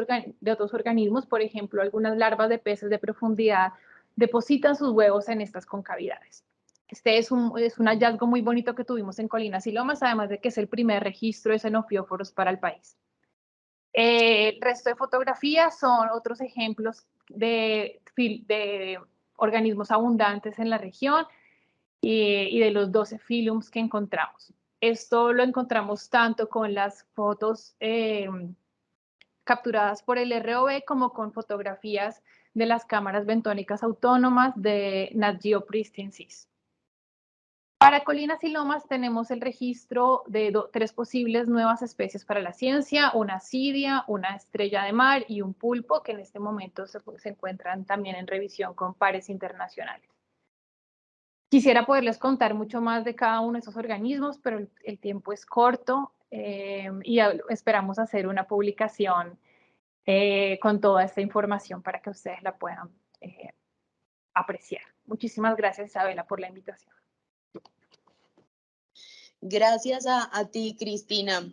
organismos. Por ejemplo, algunas larvas de peces de profundidad depositan sus huevos en estas concavidades. Este es un hallazgo muy bonito que tuvimos en Colinas y Lomas, además de que es el primer registro de xenofióforos para el país. El resto de fotografías son otros ejemplos de organismos abundantes en la región y de los 12 filums que encontramos. Esto lo encontramos tanto con las fotos capturadas por el ROV como con fotografías de las cámaras bentónicas autónomas de Nat Geo Pristine Seas. Para Colinas y Lomas tenemos el registro de 3 posibles nuevas especies para la ciencia, una asidia, una estrella de mar y un pulpo, que en este momento se encuentran también en revisión con pares internacionales. Quisiera poderles contar mucho más de cada uno de esos organismos, pero el tiempo es corto y esperamos hacer una publicación con toda esta información para que ustedes la puedan apreciar. Muchísimas gracias, Isabela, por la invitación. Gracias a ti, Cristina.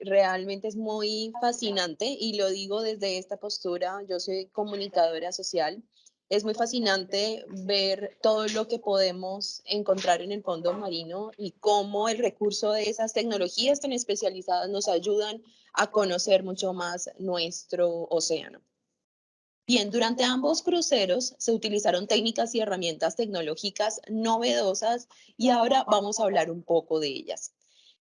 Realmente es muy fascinante y lo digo desde esta postura. Yo soy comunicadora social. Es muy fascinante ver todo lo que podemos encontrar en el fondo marino y cómo el recurso de esas tecnologías tan especializadas nos ayudan a conocer mucho más nuestro océano. Bien, durante ambos cruceros se utilizaron técnicas y herramientas tecnológicas novedosas y ahora vamos a hablar un poco de ellas.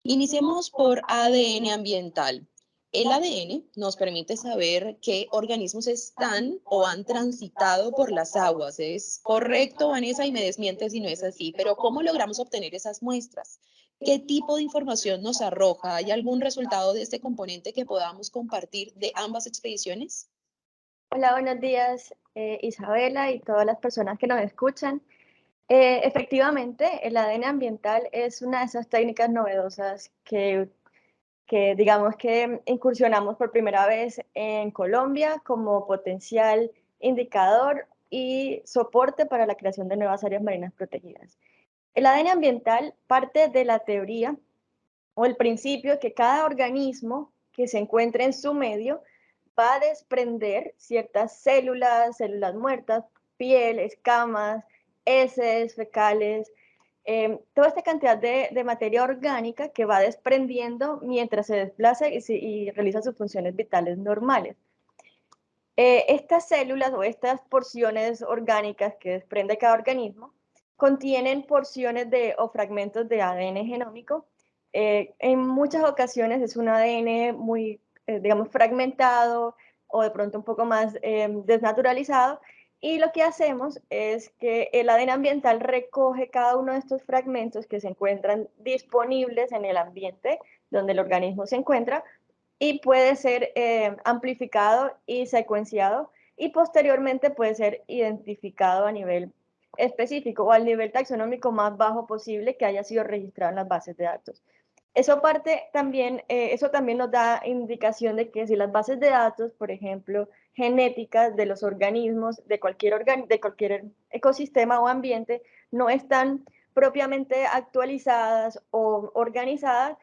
Iniciemos por ADN ambiental. El ADN nos permite saber qué organismos están o han transitado por las aguas. ¿Es correcto, Vanessa? Y me desmientes si no es así. Pero ¿cómo logramos obtener esas muestras? ¿Qué tipo de información nos arroja? ¿Hay algún resultado de este componente que podamos compartir de ambas expediciones? Hola, buenos días, Isabela y todas las personas que nos escuchan. Efectivamente, el ADN ambiental es una de esas técnicas novedosas que digamos que incursionamos por primera vez en Colombia como potencial indicador y soporte para la creación de nuevas áreas marinas protegidas. El ADN ambiental parte de la teoría o el principio que cada organismo que se encuentre en su medio va a desprender ciertas células, células muertas, piel, escamas, heces, fecales, toda esta cantidad de materia orgánica que va desprendiendo mientras se desplaza y realiza sus funciones vitales normales. Estas células o estas porciones orgánicas que desprende cada organismo contienen porciones o fragmentos de ADN genómico. En muchas ocasiones es un ADN muy, digamos, fragmentado o de pronto un poco más desnaturalizado. Y lo que hacemos es que el ADN ambiental recoge cada uno de estos fragmentos que se encuentran disponibles en el ambiente donde el organismo se encuentra y puede ser amplificado y secuenciado y posteriormente puede ser identificado a nivel específico o al nivel taxonómico más bajo posible que haya sido registrado en las bases de datos. Eso también nos da indicación de que si las bases de datos, por ejemplo, genéticas de los organismos, de cualquier ecosistema o ambiente, no están propiamente actualizadas o organizadas,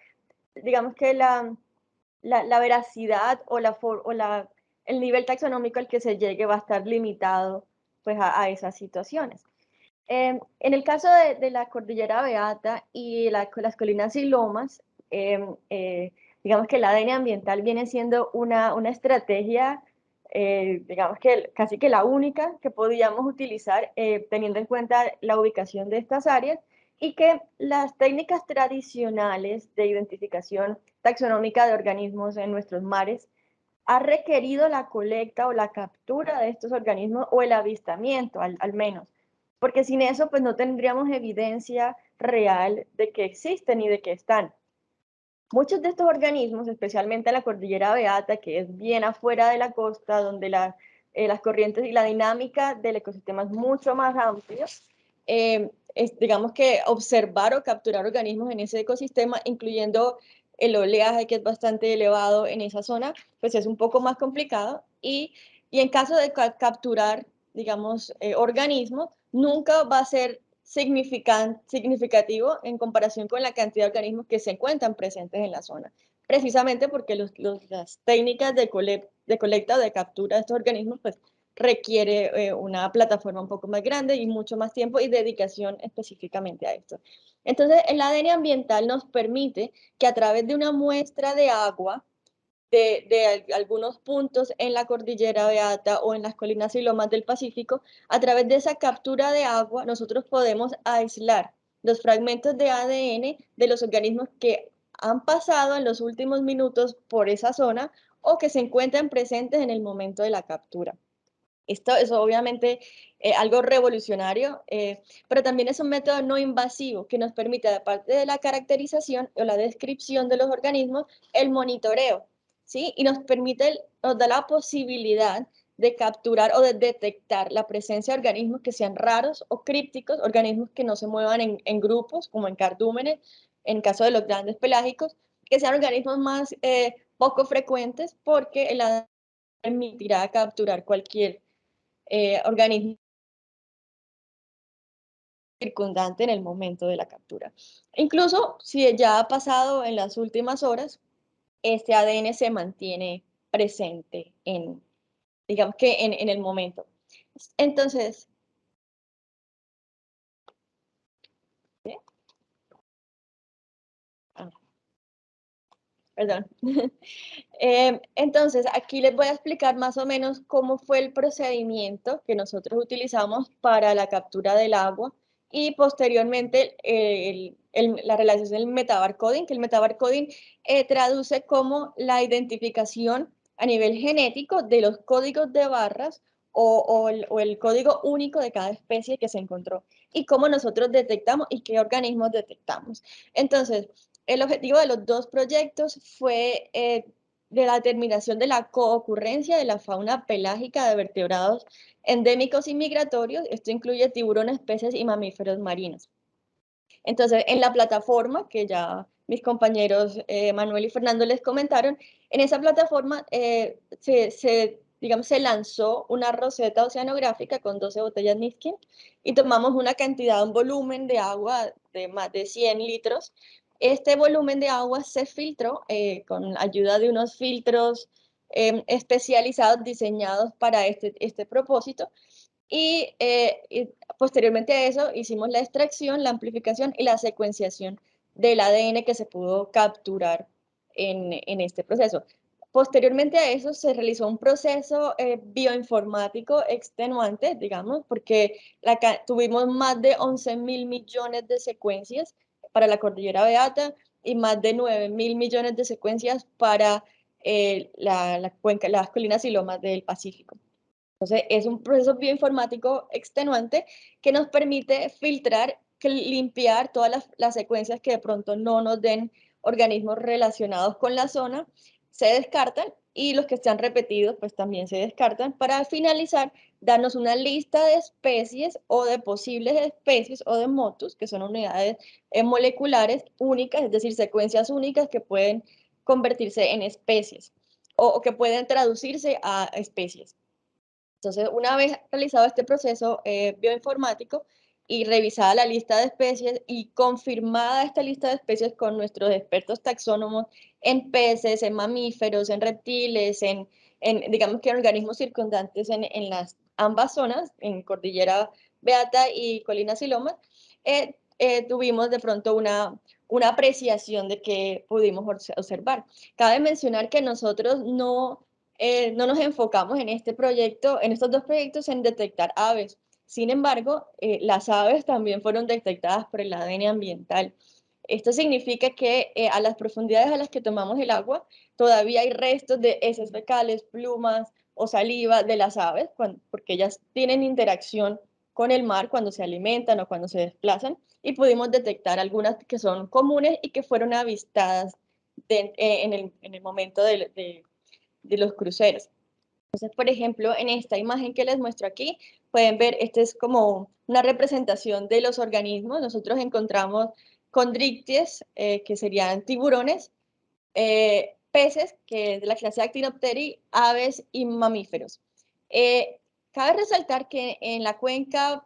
digamos que la veracidad o el nivel taxonómico al que se llegue va a estar limitado pues, a esas situaciones. En el caso de la cordillera Beata y las colinas y lomas, digamos que el ADN ambiental viene siendo una estrategia, digamos que casi que la única que podíamos utilizar teniendo en cuenta la ubicación de estas áreas y que las técnicas tradicionales de identificación taxonómica de organismos en nuestros mares ha requerido la colecta o la captura de estos organismos o el avistamiento al menos, porque sin eso pues no tendríamos evidencia real de que existen y de que están. Muchos de estos organismos, especialmente la cordillera Beata, que es bien afuera de la costa, donde las corrientes y la dinámica del ecosistema es mucho más amplia, digamos que observar o capturar organismos en ese ecosistema, incluyendo el oleaje que es bastante elevado en esa zona, pues es un poco más complicado. Y en caso de capturar, digamos, organismos, nunca va a ser significativo en comparación con la cantidad de organismos que se encuentran presentes en la zona, precisamente porque las técnicas de colecta o de captura de estos organismos pues requiere una plataforma un poco más grande y mucho más tiempo y dedicación específicamente a esto. Entonces, el ADN ambiental nos permite que a través de una muestra de agua de algunos puntos en la cordillera Beata o en las colinas y lomas del Pacífico, a través de esa captura de agua, nosotros podemos aislar los fragmentos de ADN de los organismos que han pasado en los últimos minutos por esa zona o que se encuentran presentes en el momento de la captura. Esto es obviamente algo revolucionario, pero también es un método no invasivo que nos permite, aparte de la caracterización o la descripción de los organismos, el monitoreo, ¿sí? Y nos da la posibilidad de capturar o de detectar la presencia de organismos que sean raros o crípticos, organismos que no se muevan en grupos, como en cardúmenes, en caso de los grandes pelágicos, que sean organismos más poco frecuentes, porque el ADN permitirá capturar cualquier organismo circundante en el momento de la captura. Incluso si ya ha pasado en las últimas horas, este ADN se mantiene presente digamos que en el momento. Entonces, ¿sí? Perdón. Entonces, aquí les voy a explicar más o menos cómo fue el procedimiento que nosotros utilizamos para la captura del agua y posteriormente la realización del metabarcoding, que el metabarcoding traduce como la identificación a nivel genético de los códigos de barras o el código único de cada especie que se encontró y cómo nosotros detectamos y qué organismos detectamos. Entonces, el objetivo de los dos proyectos fue de la determinación de la coocurrencia de la fauna pelágica de vertebrados endémicos y migratorios. Esto incluye tiburones, peces y mamíferos marinos. Entonces, en la plataforma, que ya mis compañeros Manuel y Fernando les comentaron, en esa plataforma digamos, se lanzó una roseta oceanográfica con 12 botellas Niskin y tomamos una cantidad, un volumen de agua de más de 100 litros. Este volumen de agua se filtró con ayuda de unos filtros especializados diseñados para este propósito. Y posteriormente a eso hicimos la extracción, la amplificación y la secuenciación del ADN que se pudo capturar en este proceso. Posteriormente a eso se realizó un proceso bioinformático extenuante, digamos, porque tuvimos más de 11.000 millones de secuencias para la cordillera Beata y más de 9.000 millones de secuencias para las colinas y lomas del Pacífico. Entonces, es un proceso bioinformático extenuante que nos permite filtrar, limpiar todas las secuencias que de pronto no nos den organismos relacionados con la zona, se descartan y los que están repetidos pues también se descartan para finalizar darnos una lista de especies o de posibles especies o de motus, que son unidades moleculares únicas, es decir, secuencias únicas que pueden convertirse en especies o que pueden traducirse a especies. Entonces, una vez realizado este proceso bioinformático y revisada la lista de especies y confirmada esta lista de especies con nuestros expertos taxónomos en peces, en mamíferos, en reptiles, digamos que en organismos circundantes en las ambas zonas, en Cordillera Beata y Colinas y Lomas, tuvimos de pronto una apreciación de que pudimos observar. Cabe mencionar que nosotros no nos enfocamos en este proyecto, en estos dos proyectos, en detectar aves. Sin embargo, las aves también fueron detectadas por el ADN ambiental. Esto significa que a las profundidades a las que tomamos el agua, todavía hay restos de heces fecales, plumas o saliva de las aves, porque ellas tienen interacción con el mar cuando se alimentan o cuando se desplazan, y pudimos detectar algunas que son comunes y que fueron avistadas en el momento de los cruceros. Entonces, por ejemplo, en esta imagen que les muestro aquí, pueden ver, este es como una representación de los organismos. Nosotros encontramos condricties, que serían tiburones, peces, que es de la clase Actinopteri, aves y mamíferos. Cabe resaltar que en la cuenca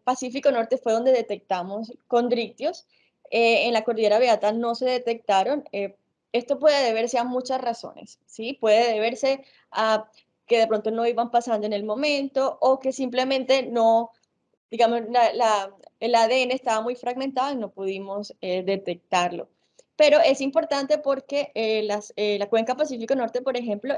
Pacífico Norte fue donde detectamos condrictios. En la cordillera Beata no se detectaron. Esto puede deberse a muchas razones, ¿sí? Puede deberse a que de pronto no iban pasando en el momento o que simplemente no, digamos, el ADN estaba muy fragmentado y no pudimos detectarlo. Pero es importante porque la cuenca Pacífico Norte, por ejemplo,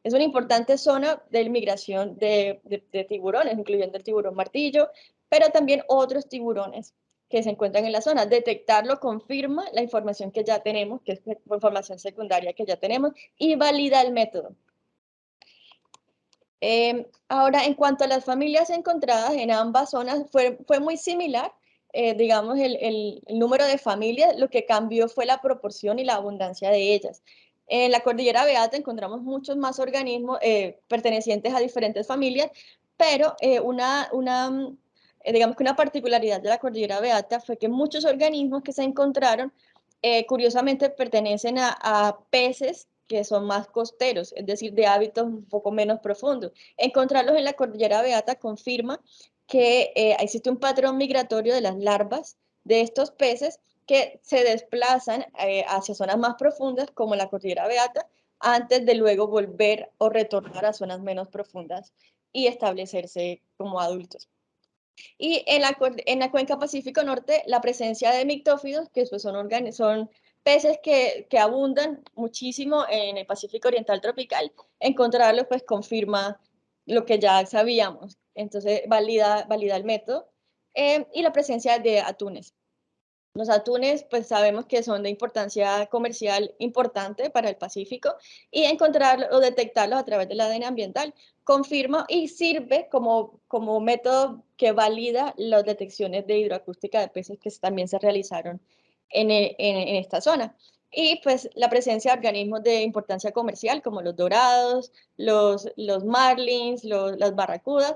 es una importante zona de migración de tiburones, incluyendo el tiburón martillo, pero también otros tiburones que se encuentran en la zona. Detectarlo confirma la información que ya tenemos, que es información secundaria que ya tenemos, y valida el método. Ahora, en cuanto a las familias encontradas en ambas zonas, fue muy similar. Digamos, el número de familias, lo que cambió fue la proporción y la abundancia de ellas. En la cordillera Beata encontramos muchos más organismos pertenecientes a diferentes familias, pero digamos que una particularidad de la cordillera Beata fue que muchos organismos que se encontraron, curiosamente, pertenecen a peces que son más costeros, es decir, de hábitos un poco menos profundos. Encontrarlos en la cordillera Beata confirma que existe un patrón migratorio de las larvas de estos peces que se desplazan hacia zonas más profundas, como la cordillera Beata, antes de luego volver o retornar a zonas menos profundas y establecerse como adultos. Y en la cuenca Pacífico Norte, la presencia de mictófidos, que pues son peces que abundan muchísimo en el Pacífico Oriental tropical, encontrarlos pues confirma lo que ya sabíamos, entonces valida el método. Y la presencia de atunes. Los atunes, pues sabemos que son de importancia comercial importante para el Pacífico, y encontrarlos o detectarlos a través del ADN ambiental confirma y sirve como método que valida las detecciones de hidroacústica de peces que también se realizaron en esta zona. Y pues la presencia de organismos de importancia comercial como los dorados, los marlins, las barracudas,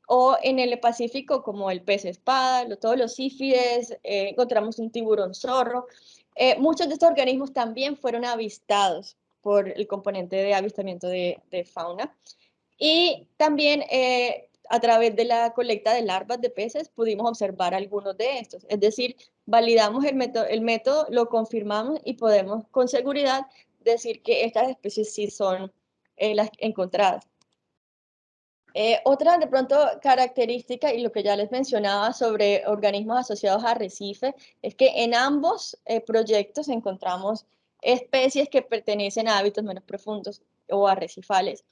o en el Pacífico como el pez espada, todos los sífides, encontramos un tiburón zorro. Muchos de estos organismos también fueron avistados por el componente de avistamiento de fauna. Y también a través de la colecta de larvas de peces pudimos observar algunos de estos. Es decir, validamos el método, lo confirmamos y podemos con seguridad decir que estas especies sí son las encontradas. Otra de pronto característica, y lo que ya les mencionaba sobre organismos asociados a arrecife, es que en ambos proyectos encontramos especies que pertenecen a hábitos menos profundos o arrecifales.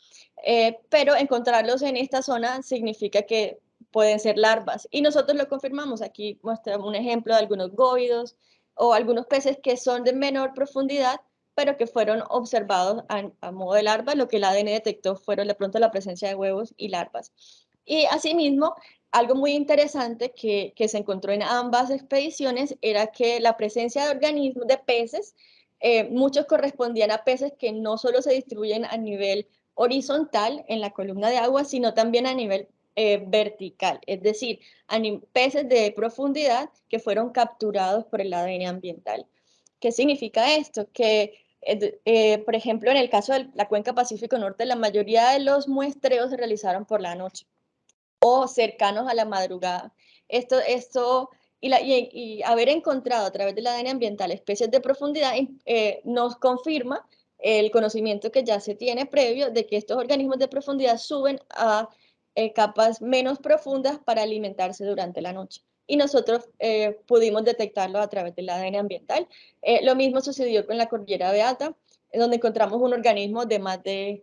Pero encontrarlos en esta zona significa que pueden ser larvas. Y nosotros lo confirmamos. Aquí mostramos un ejemplo de algunos góvidos o algunos peces que son de menor profundidad, pero que fueron observados a modo de larva. Lo que el ADN detectó fueron de pronto la presencia de huevos y larvas. Y asimismo, algo muy interesante que se encontró en ambas expediciones era que la presencia de organismos, de peces, muchos correspondían a peces que no solo se distribuyen a nivel horizontal en la columna de agua, sino también a nivel vertical, es decir, peces de profundidad que fueron capturados por el ADN ambiental. ¿Qué significa esto? Que por ejemplo, en el caso de la cuenca Pacífico Norte, la mayoría de los muestreos se realizaron por la noche o cercanos a la madrugada. Y haber encontrado a través del ADN ambiental especies de profundidad nos confirma el conocimiento que ya se tiene previo de que estos organismos de profundidad suben a capas menos profundas para alimentarse durante la noche. Y nosotros pudimos detectarlo a través del ADN ambiental. Lo mismo sucedió con la cordillera Beata, donde encontramos un organismo de más de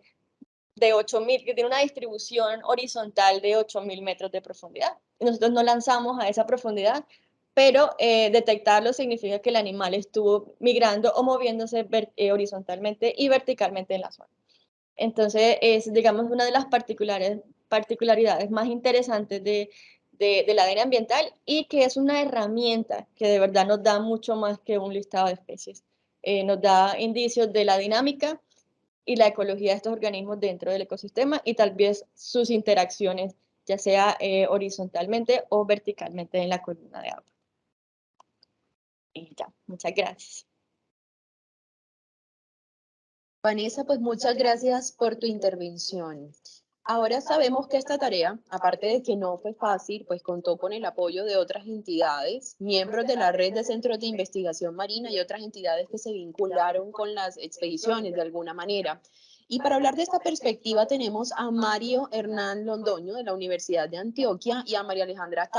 8.000, que tiene una distribución horizontal de 8.000 metros de profundidad. Y nosotros no lanzamos a esa profundidad, pero detectarlo significa que el animal estuvo migrando o moviéndose horizontalmente y verticalmente en la zona. Entonces, es, digamos, una de las particularidades más interesantes del ADN ambiental y que es una herramienta que de verdad nos da mucho más que un listado de especies. Nos da indicios de la dinámica y la ecología de estos organismos dentro del ecosistema y tal vez sus interacciones, ya sea horizontalmente o verticalmente en la columna de agua. Y ya, muchas gracias. Vanessa, pues muchas gracias por tu intervención. Ahora sabemos que esta tarea, aparte de que no fue fácil, pues contó con el apoyo de otras entidades, miembros de la red de centros de investigación marina y otras entidades que se vincularon con las expediciones de alguna manera. Y para hablar de esta perspectiva tenemos a Mario Hernán Londoño de la Universidad de Antioquia y a María Alejandra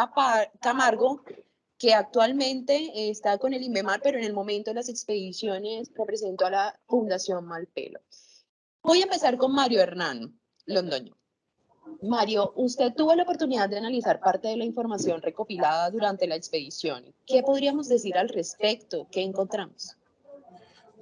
Camargo, que actualmente está con el INVEMAR, pero en el momento de las expediciones representó a la Fundación Malpelo. Voy a empezar con Mario Hernán Londoño. Mario, usted tuvo la oportunidad de analizar parte de la información recopilada durante la expedición. ¿Qué podríamos decir al respecto? ¿Qué encontramos?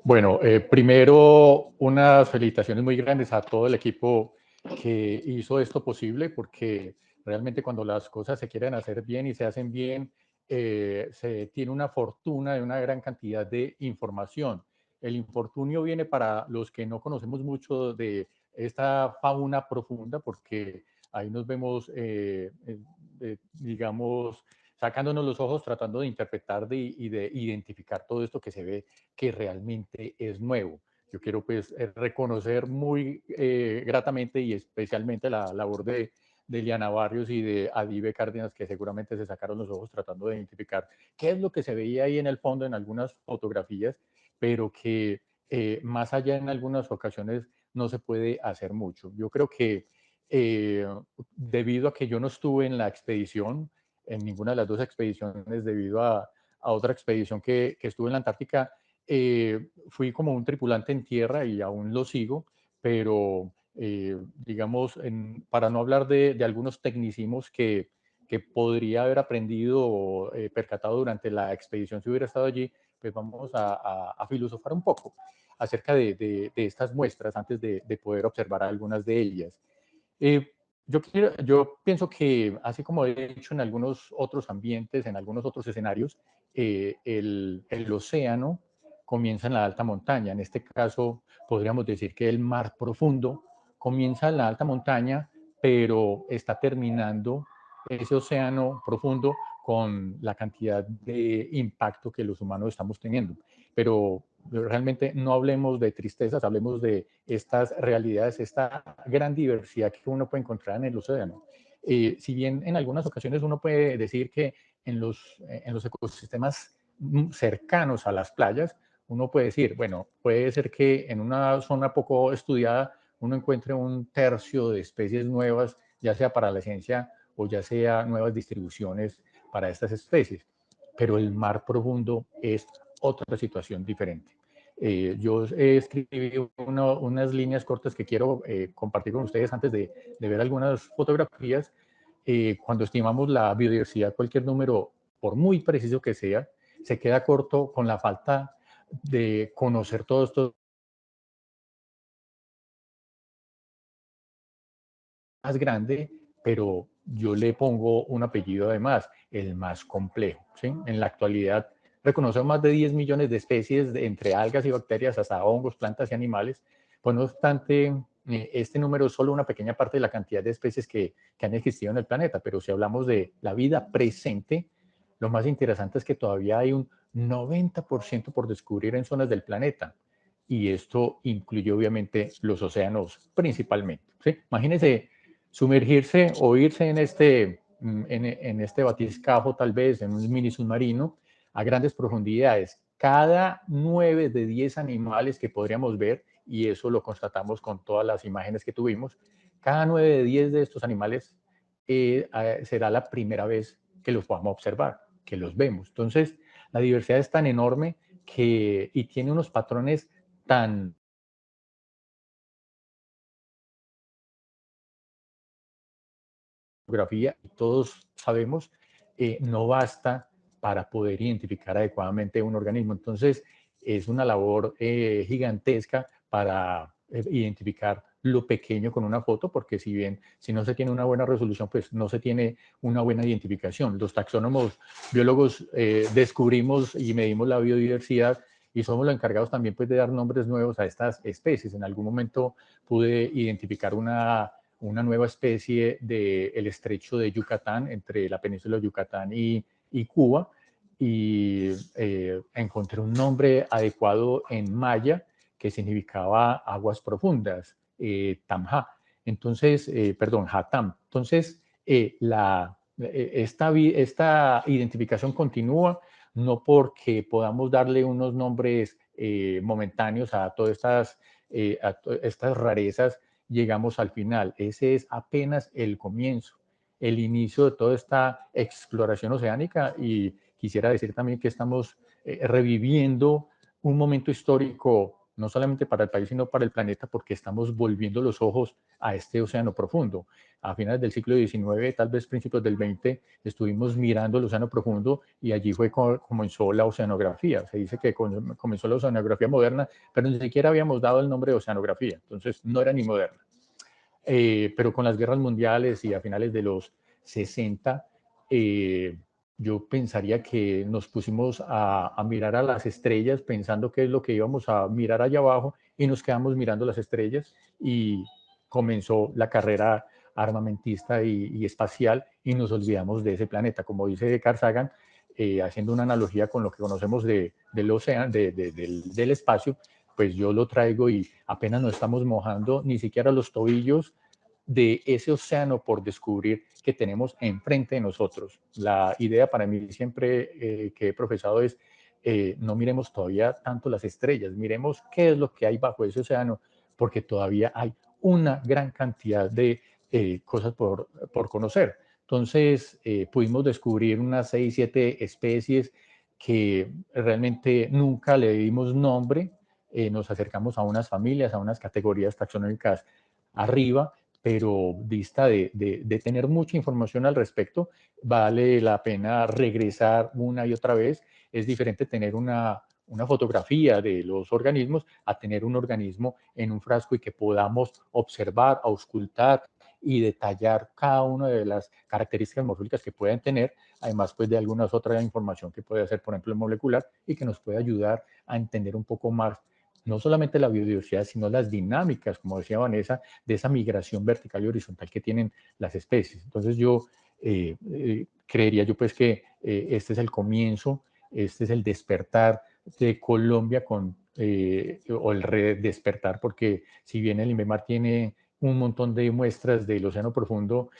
Bueno, primero unas felicitaciones muy grandes a todo el equipo que hizo esto posible, porque realmente cuando las cosas se quieren hacer bien y se hacen bien, se tiene una fortuna de una gran cantidad de información. El infortunio viene para los que no conocemos mucho de esta fauna profunda, porque ahí nos vemos, digamos, sacándonos los ojos, tratando de interpretar y de identificar todo esto que se ve que realmente es nuevo. Yo quiero pues reconocer muy gratamente y especialmente la labor de Liana Barrios y de Adibe Cárdenas, que seguramente se sacaron los ojos tratando de identificar qué es lo que se veía ahí en el fondo en algunas fotografías, pero que más allá en algunas ocasiones no se puede hacer mucho. Yo creo que debido a que yo no estuve en la expedición, en ninguna de las dos expediciones, debido a otra expedición que estuve en la Antártica, fui como un tripulante en tierra y aún lo sigo, pero digamos, para no hablar de algunos tecnicismos que podría haber aprendido o percatado durante la expedición si hubiera estado allí, pues vamos a filosofar un poco acerca de estas muestras antes de poder observar algunas de ellas. Yo pienso que, así como he hecho en algunos otros ambientes, en algunos otros escenarios, el océano comienza en la alta montaña. En este caso, podríamos decir que el mar profundo comienza en la alta montaña, pero está terminando ese océano profundo con la cantidad de impacto que los humanos estamos teniendo. Pero realmente no hablemos de tristezas, hablemos de estas realidades, esta gran diversidad que uno puede encontrar en el océano. Si bien en algunas ocasiones uno puede decir que en los ecosistemas cercanos a las playas, uno puede decir, bueno, puede ser que en una zona poco estudiada uno encuentre un tercio de especies nuevas, ya sea para la ciencia o ya sea nuevas distribuciones para estas especies. Pero el mar profundo es otra situación diferente. Yo escribí unas líneas cortas que quiero compartir con ustedes antes de ver algunas fotografías. Cuando estimamos la biodiversidad, cualquier número, por muy preciso que sea, se queda corto con la falta de conocer todo esto más grande, pero yo le pongo un apellido además, el más complejo. ¿Sí? En la actualidad reconocemos más de 10 millones de especies, entre algas y bacterias hasta hongos, plantas y animales. Pues no obstante, este número es solo una pequeña parte de la cantidad de especies que han existido en el planeta, pero si hablamos de la vida presente, lo más interesante es que todavía hay un 90% por descubrir en zonas del planeta. Y esto incluye obviamente los océanos principalmente. ¿Sí? Imagínense sumergirse o irse en este batiscafo, tal vez en un mini submarino, a grandes profundidades. Cada 9 de 10 animales que podríamos ver, y eso lo constatamos con todas las imágenes que tuvimos, cada 9 de 10 de estos animales será la primera vez que los podamos observar, que los vemos. Entonces, la diversidad es tan enorme y tiene unos patrones tan fotografía, todos sabemos, no basta para poder identificar adecuadamente un organismo. Entonces, es una labor gigantesca para identificar lo pequeño con una foto, porque si bien si no se tiene una buena resolución, pues no se tiene una buena identificación. Los taxónomos biólogos descubrimos y medimos la biodiversidad y somos los encargados también pues, de dar nombres nuevos a estas especies. En algún momento pude identificar una nueva especie del estrecho de Yucatán, entre la península de Yucatán y Cuba, y encontré un nombre adecuado en maya que significaba aguas profundas, Tamha. Entonces, perdón, Hatam. Entonces, esta identificación continúa, no porque podamos darle unos nombres momentáneos a todas estas rarezas, llegamos al final. Ese es apenas el comienzo, el inicio de toda esta exploración oceánica, y quisiera decir también que estamos reviviendo un momento histórico, no solamente para el país, sino para el planeta, porque estamos volviendo los ojos a este océano profundo. A finales del siglo XIX, tal vez principios del XX, estuvimos mirando el océano profundo y allí fue como comenzó la oceanografía. Se dice que comenzó la oceanografía moderna, pero ni siquiera habíamos dado el nombre de oceanografía, entonces no era ni moderna. Pero con las guerras mundiales y a finales de los 60, yo pensaría que nos pusimos a mirar a las estrellas pensando qué es lo que íbamos a mirar allá abajo y nos quedamos mirando las estrellas y comenzó la carrera armamentista y espacial y nos olvidamos de ese planeta. Como dice Carl Sagan, haciendo una analogía con lo que conocemos del océano, del espacio, pues yo lo traigo y apenas nos estamos mojando ni siquiera los tobillos de ese océano por descubrir que tenemos enfrente de nosotros. La idea para mí siempre que he profesado es no miremos todavía tanto las estrellas, miremos qué es lo que hay bajo ese océano, porque todavía hay una gran cantidad de cosas por conocer. Entonces pudimos descubrir unas 6, 7 especies que realmente nunca le dimos nombre. Nos acercamos a unas familias, a unas categorías taxonómicas arriba, pero dista de tener mucha información al respecto. Vale la pena regresar una y otra vez. Es diferente tener una fotografía de los organismos a tener un organismo en un frasco y que podamos observar, auscultar y detallar cada una de las características morfológicas que pueden tener, además pues de algunas otras información que puede hacer, por ejemplo, molecular, y que nos puede ayudar a entender un poco más no solamente la biodiversidad, sino las dinámicas, como decía Vanessa, de esa migración vertical y horizontal que tienen las especies. Entonces yo creería yo pues que este es el comienzo, este es el despertar de Colombia o el redespertar, porque si bien el INVEMAR tiene un montón de muestras del océano profundo,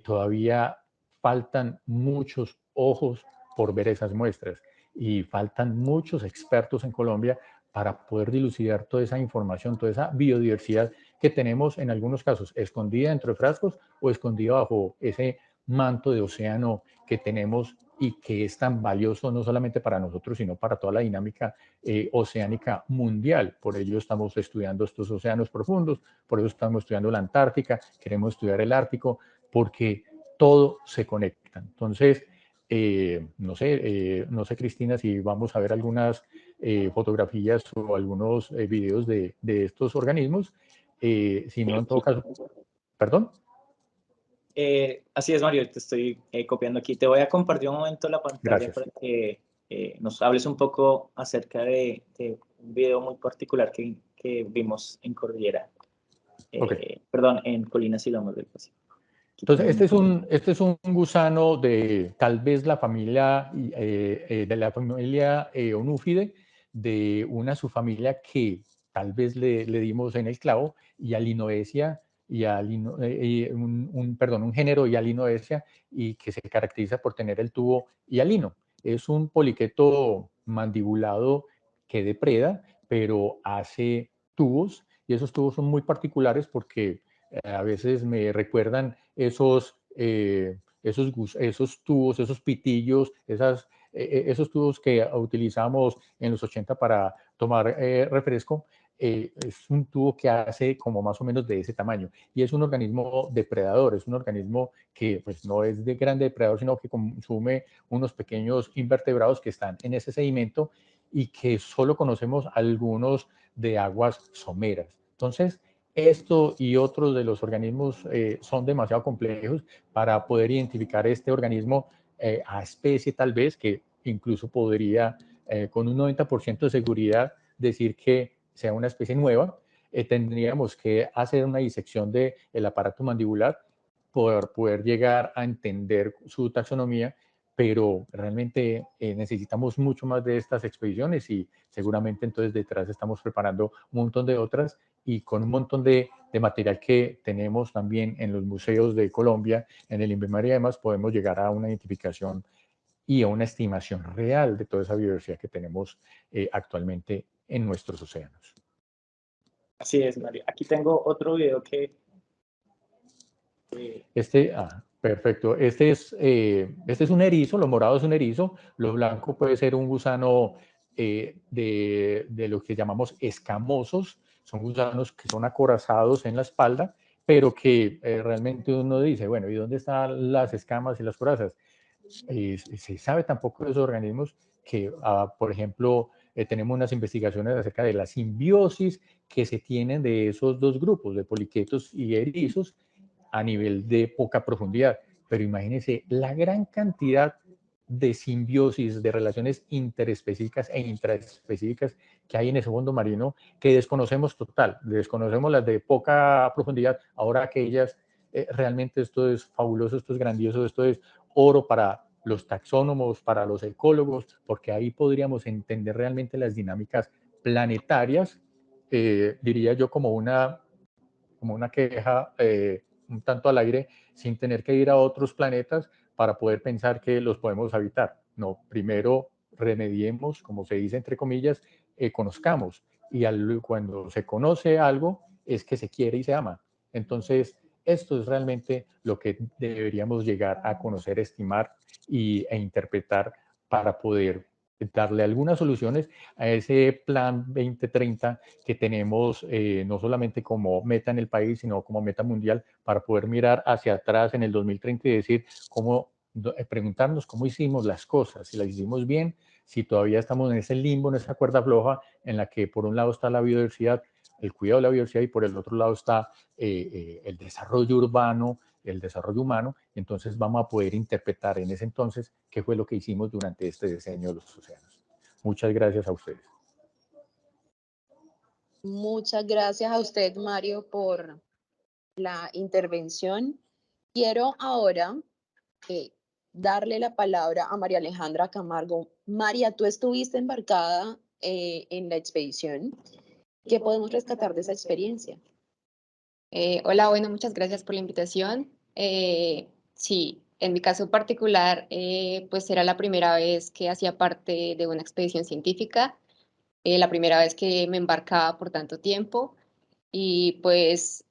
todavía faltan muchos ojos por ver esas muestras y faltan muchos expertos en Colombia para poder dilucidar toda esa información, toda esa biodiversidad que tenemos en algunos casos escondida dentro de frascos o escondida bajo ese manto de océano que tenemos y que es tan valioso no solamente para nosotros, sino para toda la dinámica oceánica mundial. Por ello estamos estudiando estos océanos profundos, por eso estamos estudiando la Antártica, queremos estudiar el Ártico, porque todo se conecta. Entonces, no sé, Cristina, si vamos a ver algunas fotografías o algunos videos de estos organismos. Si no, en todo caso, ¿perdón? Así es, Mario, te estoy copiando aquí. Te voy a compartir un momento la pantalla. Gracias. Para que nos hables un poco acerca de un video muy particular que vimos en Cordillera. Okay. Perdón, en Colinas y Lomos del Pacífico. Entonces, este es un gusano de tal vez la familia, Onúfide, de una subfamilia que tal vez le dimos en el clavo, Hyalinoecia, un género Hyalinoecia, y que se caracteriza por tener el tubo hialino. Es un poliqueto mandibulado que depreda, pero hace tubos, y esos tubos son muy particulares porque a veces me recuerdan esos tubos, esos pitillos, esos tubos que utilizamos en los 80 para tomar refresco. Es un tubo que hace como más o menos de ese tamaño y es un organismo depredador, es un organismo que pues no es de grande depredador, sino que consume unos pequeños invertebrados que están en ese sedimento y que solo conocemos algunos de aguas someras. Entonces, esto y otros de los organismos son demasiado complejos para poder identificar este organismo a especie tal vez, que incluso podría con un 90% de seguridad decir que sea una especie nueva. Tendríamos que hacer una disección del aparato mandibular por poder llegar a entender su taxonomía, pero realmente necesitamos mucho más de estas expediciones y seguramente entonces detrás estamos preparando un montón de otras y con un montón de material que tenemos también en los museos de Colombia, en el INVIMAR y demás, podemos llegar a una identificación y a una estimación real de toda esa biodiversidad que tenemos actualmente en nuestros océanos. Así es, Mario. Aquí tengo otro video que... Perfecto. Este es un erizo, lo morado es un erizo, lo blanco puede ser un gusano de lo que llamamos escamosos. Son gusanos que son acorazados en la espalda, pero que realmente uno dice, bueno, ¿y dónde están las escamas y las corazas? Se sabe tampoco de esos organismos que, por ejemplo, tenemos unas investigaciones acerca de la simbiosis que se tienen de esos dos grupos, de poliquetos y erizos, a nivel de poca profundidad. Pero imagínense la gran cantidad de simbiosis, de relaciones interespecíficas e intraespecíficas que hay en ese fondo marino que desconocemos total. Desconocemos las de poca profundidad. Ahora aquellas, realmente esto es fabuloso, esto es grandioso, esto es oro para los taxónomos, para los ecólogos, porque ahí podríamos entender realmente las dinámicas planetarias, diría yo como una queja un tanto al aire, sin tener que ir a otros planetas para poder pensar que los podemos habitar. No, primero remediemos, como se dice entre comillas, conozcamos. Y cuando se conoce algo, es que se quiere y se ama. Entonces, esto es realmente lo que deberíamos llegar a conocer, estimar e interpretar para poder darle algunas soluciones a ese plan 2030 que tenemos no solamente como meta en el país, sino como meta mundial, para poder mirar hacia atrás en el 2030 y decir preguntarnos cómo hicimos las cosas, si las hicimos bien, si todavía estamos en ese limbo, en esa cuerda floja en la que por un lado está la biodiversidad, el cuidado de la biodiversidad y por el otro lado está el desarrollo urbano, el desarrollo humano. Entonces vamos a poder interpretar en ese entonces qué fue lo que hicimos durante este diseño de los océanos. Muchas gracias a ustedes. Muchas gracias a usted, Mario, por la intervención. Quiero ahora darle la palabra a María Alejandra Camargo. María, tú estuviste embarcada en la expedición. ¿Qué podemos rescatar de esa experiencia? Hola, bueno, muchas gracias por la invitación. Sí, en mi caso particular, pues era la primera vez que hacía parte de una expedición científica, la primera vez que me embarcaba por tanto tiempo y pues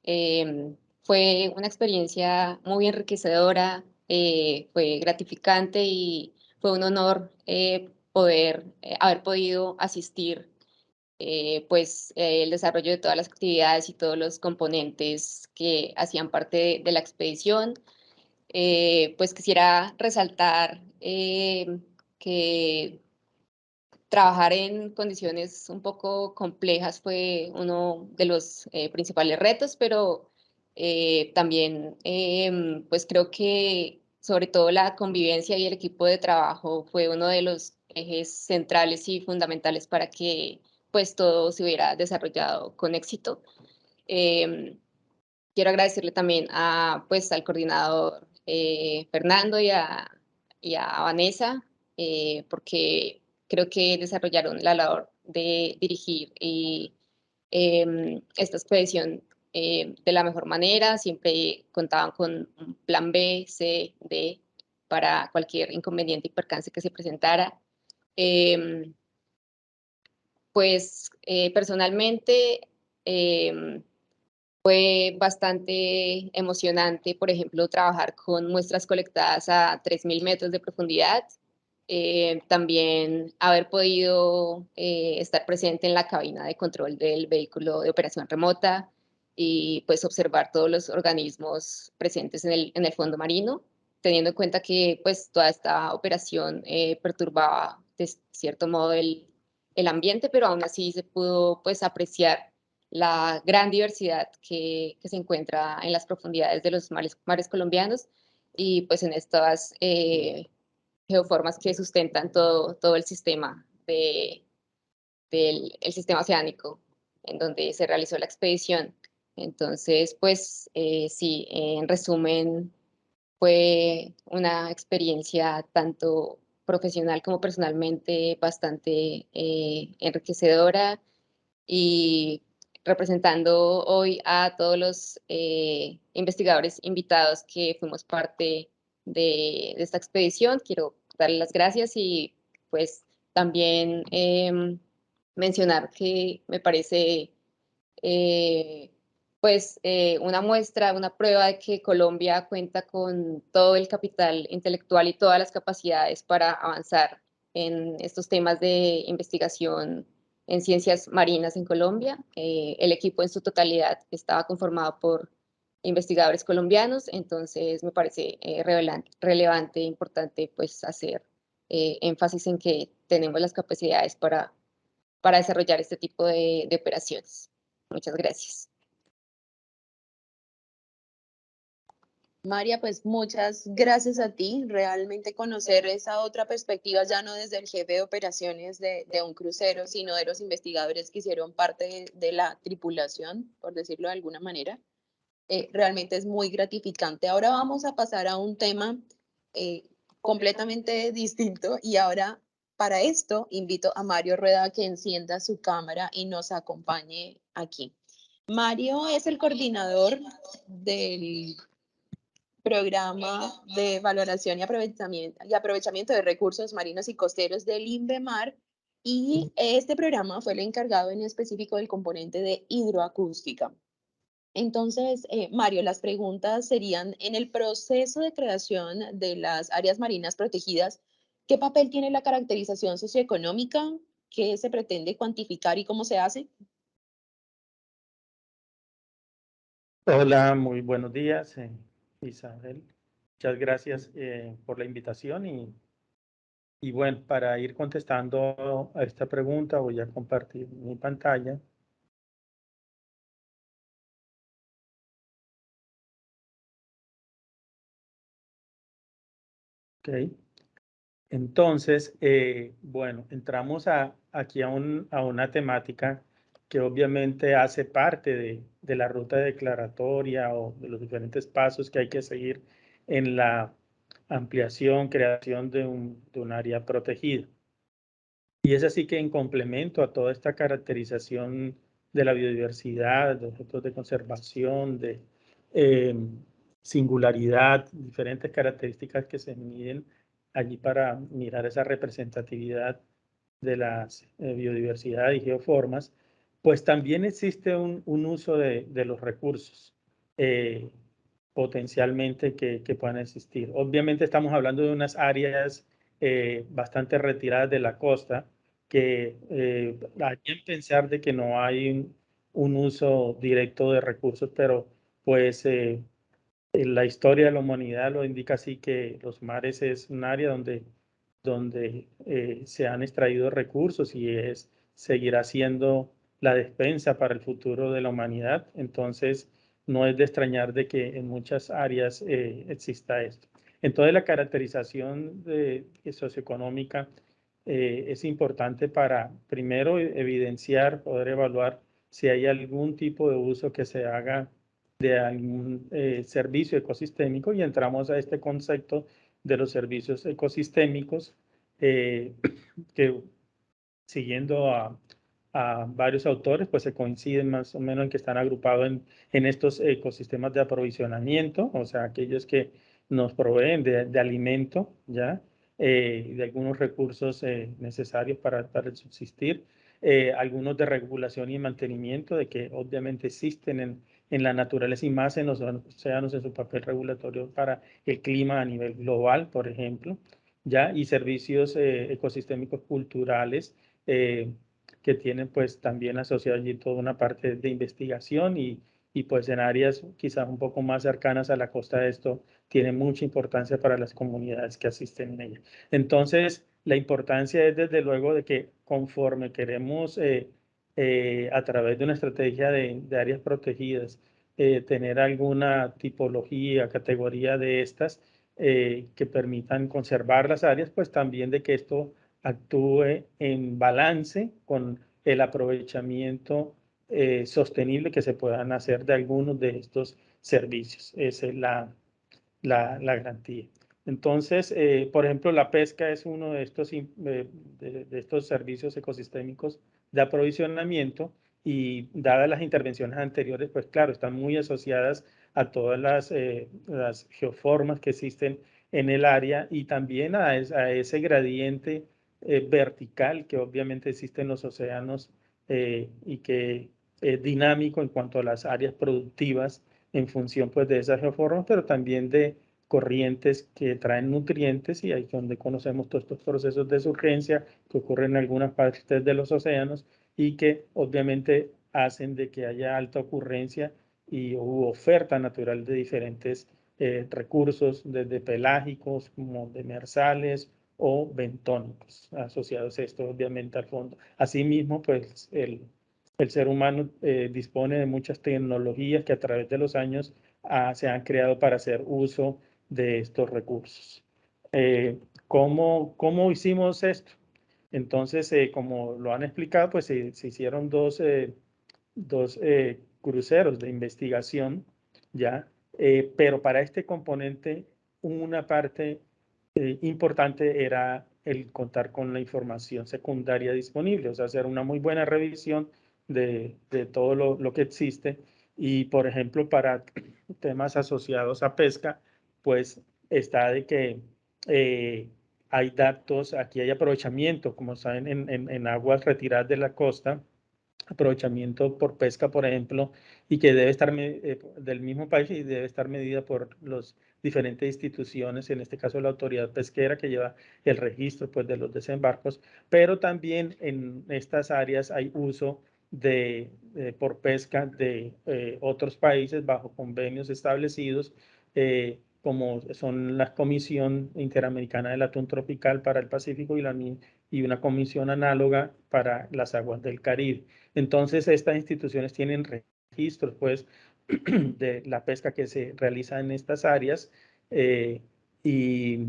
fue una experiencia muy enriquecedora, fue gratificante y fue un honor poder haber podido asistir el desarrollo de todas las actividades y todos los componentes que hacían parte de la expedición. Pues quisiera resaltar que trabajar en condiciones un poco complejas fue uno de los principales retos, pero también pues creo que sobre todo la convivencia y el equipo de trabajo fue uno de los ejes centrales y fundamentales para que pues todo se hubiera desarrollado con éxito. Quiero agradecerle también pues, al coordinador Fernando y a Vanessa, porque creo que desarrollaron la labor de dirigir esta expedición de la mejor manera. Siempre contaban con un plan B, C, D para cualquier inconveniente y percance que se presentara. Personalmente fue bastante emocionante, por ejemplo, trabajar con muestras colectadas a 3.000 metros de profundidad. También haber podido estar presente en la cabina de control del vehículo de operación remota y pues observar todos los organismos presentes en el fondo marino, teniendo en cuenta que pues toda esta operación perturbaba de cierto modo el ambiente, pero aún así se pudo pues apreciar la gran diversidad que se encuentra en las profundidades de los mares colombianos y pues en estas geoformas que sustentan todo el sistema del sistema oceánico en donde se realizó la expedición. Entonces, pues sí, en resumen, fue una experiencia tanto profesional como personalmente bastante enriquecedora y representando hoy a todos los investigadores invitados que fuimos parte de esta expedición. Quiero darles las gracias y pues también mencionar que me parece una muestra, una prueba de que Colombia cuenta con todo el capital intelectual y todas las capacidades para avanzar en estos temas de investigación en ciencias marinas en Colombia. El equipo en su totalidad estaba conformado por investigadores colombianos, entonces me parece relevante e importante pues hacer énfasis en que tenemos las capacidades para desarrollar este tipo de operaciones. Muchas gracias. María, pues muchas gracias a ti. Realmente conocer esa otra perspectiva, ya no desde el jefe de operaciones de un crucero, sino de los investigadores que hicieron parte de la tripulación, por decirlo de alguna manera, realmente es muy gratificante. Ahora vamos a pasar a un tema completamente distinto y ahora para esto invito a Mario Rueda a que encienda su cámara y nos acompañe aquí. Mario es el coordinador del programa de valoración y aprovechamiento de recursos marinos y costeros del INVEMAR, y este programa fue el encargado en específico del componente de hidroacústica. Entonces, Mario, las preguntas serían, en el proceso de creación de las áreas marinas protegidas, ¿qué papel tiene la caracterización socioeconómica? ¿Qué se pretende cuantificar y cómo se hace? Hola, muy buenos días, Isabel. Muchas gracias por la invitación y bueno, para ir contestando a esta pregunta voy a compartir mi pantalla. Ok. Entonces, bueno, entramos aquí a una temática que obviamente hace parte de la ruta declaratoria o de los diferentes pasos que hay que seguir en la ampliación, creación de un área protegida. Y es así que en complemento a toda esta caracterización de la biodiversidad, de objetos de conservación, de singularidad, diferentes características que se miden allí para mirar esa representatividad de la biodiversidad y geoformas, pues también existe un uso de los recursos potencialmente que puedan existir. Obviamente estamos hablando de unas áreas bastante retiradas de la costa que harían pensar de que no hay un uso directo de recursos, pero pues la historia de la humanidad lo indica así, que los mares es un área donde se han extraído recursos y seguirá siendo la despensa para el futuro de la humanidad. Entonces, no es de extrañar de que en muchas áreas exista esto. Entonces, la caracterización socioeconómica es importante para, primero, evidenciar, poder evaluar si hay algún tipo de uso que se haga de algún servicio ecosistémico, y entramos a este concepto de los servicios ecosistémicos que, siguiendo a varios autores, pues se coinciden más o menos en que están agrupados en estos ecosistemas de aprovisionamiento, o sea, aquellos que nos proveen de alimento, ¿ya? De algunos recursos necesarios para el subsistir, algunos de regulación y mantenimiento, de que obviamente existen en la naturaleza y más en los océanos en su papel regulatorio para el clima a nivel global, por ejemplo, ¿ya? Y servicios ecosistémicos culturales que tienen pues también asociado allí toda una parte de investigación y pues en áreas quizás un poco más cercanas a la costa de esto tiene mucha importancia para las comunidades que asisten en ella. Entonces, la importancia es desde luego de que conforme queremos a través de una estrategia de áreas protegidas, tener alguna tipología, categoría de estas que permitan conservar las áreas, pues también de que esto actúe en balance con el aprovechamiento sostenible que se puedan hacer de algunos de estos servicios. Esa es la garantía. Entonces, por ejemplo, la pesca es uno de estos servicios ecosistémicos de aprovisionamiento y dadas las intervenciones anteriores, pues claro, están muy asociadas a todas las geoformas que existen en el área y también a ese gradiente vertical que obviamente existe en los océanos y que es dinámico en cuanto a las áreas productivas en función pues, de esas geoformas, pero también de corrientes que traen nutrientes y ahí es donde conocemos todos estos procesos de surgencia que ocurren en algunas partes de los océanos y que obviamente hacen de que haya alta ocurrencia y oferta natural de diferentes recursos, desde pelágicos como demersales o bentónicos, asociados a esto obviamente al fondo. Asimismo, pues el ser humano dispone de muchas tecnologías que a través de los años se han creado para hacer uso de estos recursos. ¿Cómo hicimos esto? Entonces, como lo han explicado, pues se hicieron dos cruceros de investigación, ¿ya? Pero para este componente, una parte importante era el contar con la información secundaria disponible, o sea, hacer una muy buena revisión de todo lo que existe. Y, por ejemplo, para temas asociados a pesca, pues está de que hay datos, aquí hay aprovechamiento, como saben, en aguas retiradas de la costa, aprovechamiento por pesca, por ejemplo, y que debe estar del mismo país y debe estar medida por las diferentes instituciones, en este caso la autoridad pesquera que lleva el registro pues, de los desembarcos, pero también en estas áreas hay uso por pesca de otros países bajo convenios establecidos, como son la Comisión Interamericana del Atún Tropical para el Pacífico y una comisión análoga para las aguas del Caribe. Entonces, estas instituciones tienen registros, pues, de la pesca que se realiza en estas áreas y,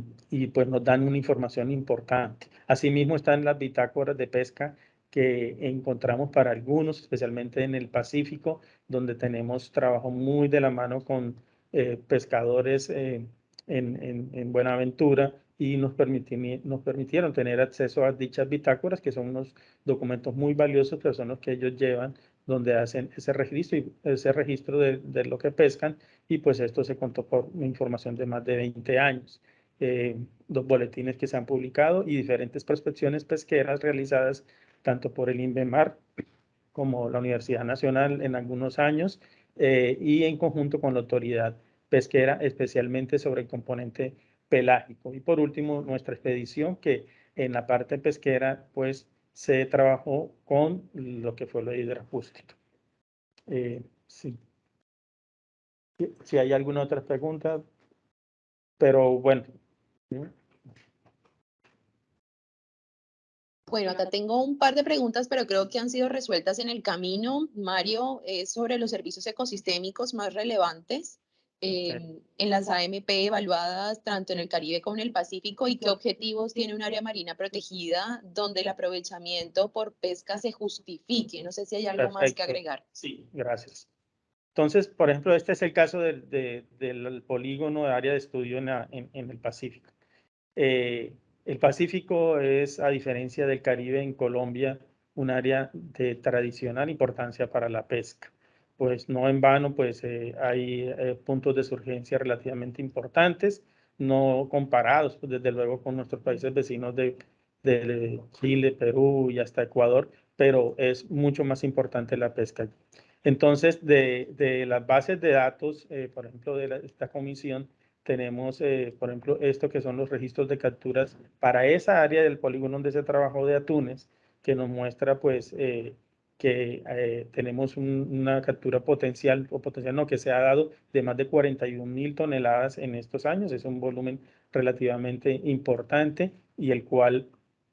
pues, nos dan una información importante. Asimismo, están las bitácoras de pesca que encontramos para algunos, especialmente en el Pacífico, donde tenemos trabajo muy de la mano con pescadores en Buenaventura y nos permitieron tener acceso a dichas bitácoras, que son unos documentos muy valiosos, pero son los que ellos llevan, donde hacen ese registro de lo que pescan, y pues esto se contó por información de más de 20 años. Los boletines que se han publicado y diferentes prospecciones pesqueras realizadas tanto por el INVEMAR como la Universidad Nacional en algunos años y en conjunto con la autoridad pesquera, especialmente sobre el componente pelágico. Y por último, nuestra expedición, que en la parte pesquera, pues se trabajó con lo que fue la hidroacústica. Sí. Si hay alguna otra pregunta, pero bueno. Bueno, acá tengo un par de preguntas, pero creo que han sido resueltas en el camino. Mario, es sobre los servicios ecosistémicos más relevantes en las AMP evaluadas tanto en el Caribe como en el Pacífico y qué objetivos tiene un área marina protegida donde el aprovechamiento por pesca se justifique. No sé si hay algo más que agregar. Sí, gracias. Entonces, por ejemplo, este es el caso del polígono de área de estudio en el Pacífico. El Pacífico es, a diferencia del Caribe en Colombia, un área de tradicional importancia para la pesca. Pues no en vano, pues hay puntos de surgencia relativamente importantes, no comparados, pues, desde luego, con nuestros países vecinos de Chile, Perú y hasta Ecuador, pero es mucho más importante la pesca. Entonces, de las bases de datos, por ejemplo, de esta comisión, tenemos, por ejemplo, esto que son los registros de capturas para esa área del polígono donde se trabajó de atunes, que nos muestra, pues, que tenemos una captura potencial, o potencial no, que se ha dado de más de 41.000 toneladas en estos años. Es un volumen relativamente importante y el cual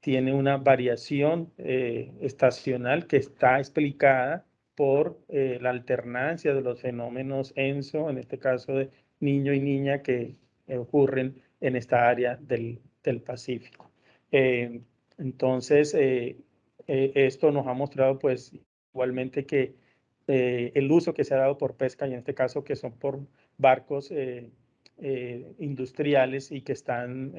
tiene una variación estacional que está explicada por la alternancia de los fenómenos ENSO, en este caso de niño y niña, que ocurren en esta área del Pacífico. Entonces, esto nos ha mostrado pues igualmente que el uso que se ha dado por pesca, y en este caso que son por barcos industriales y que están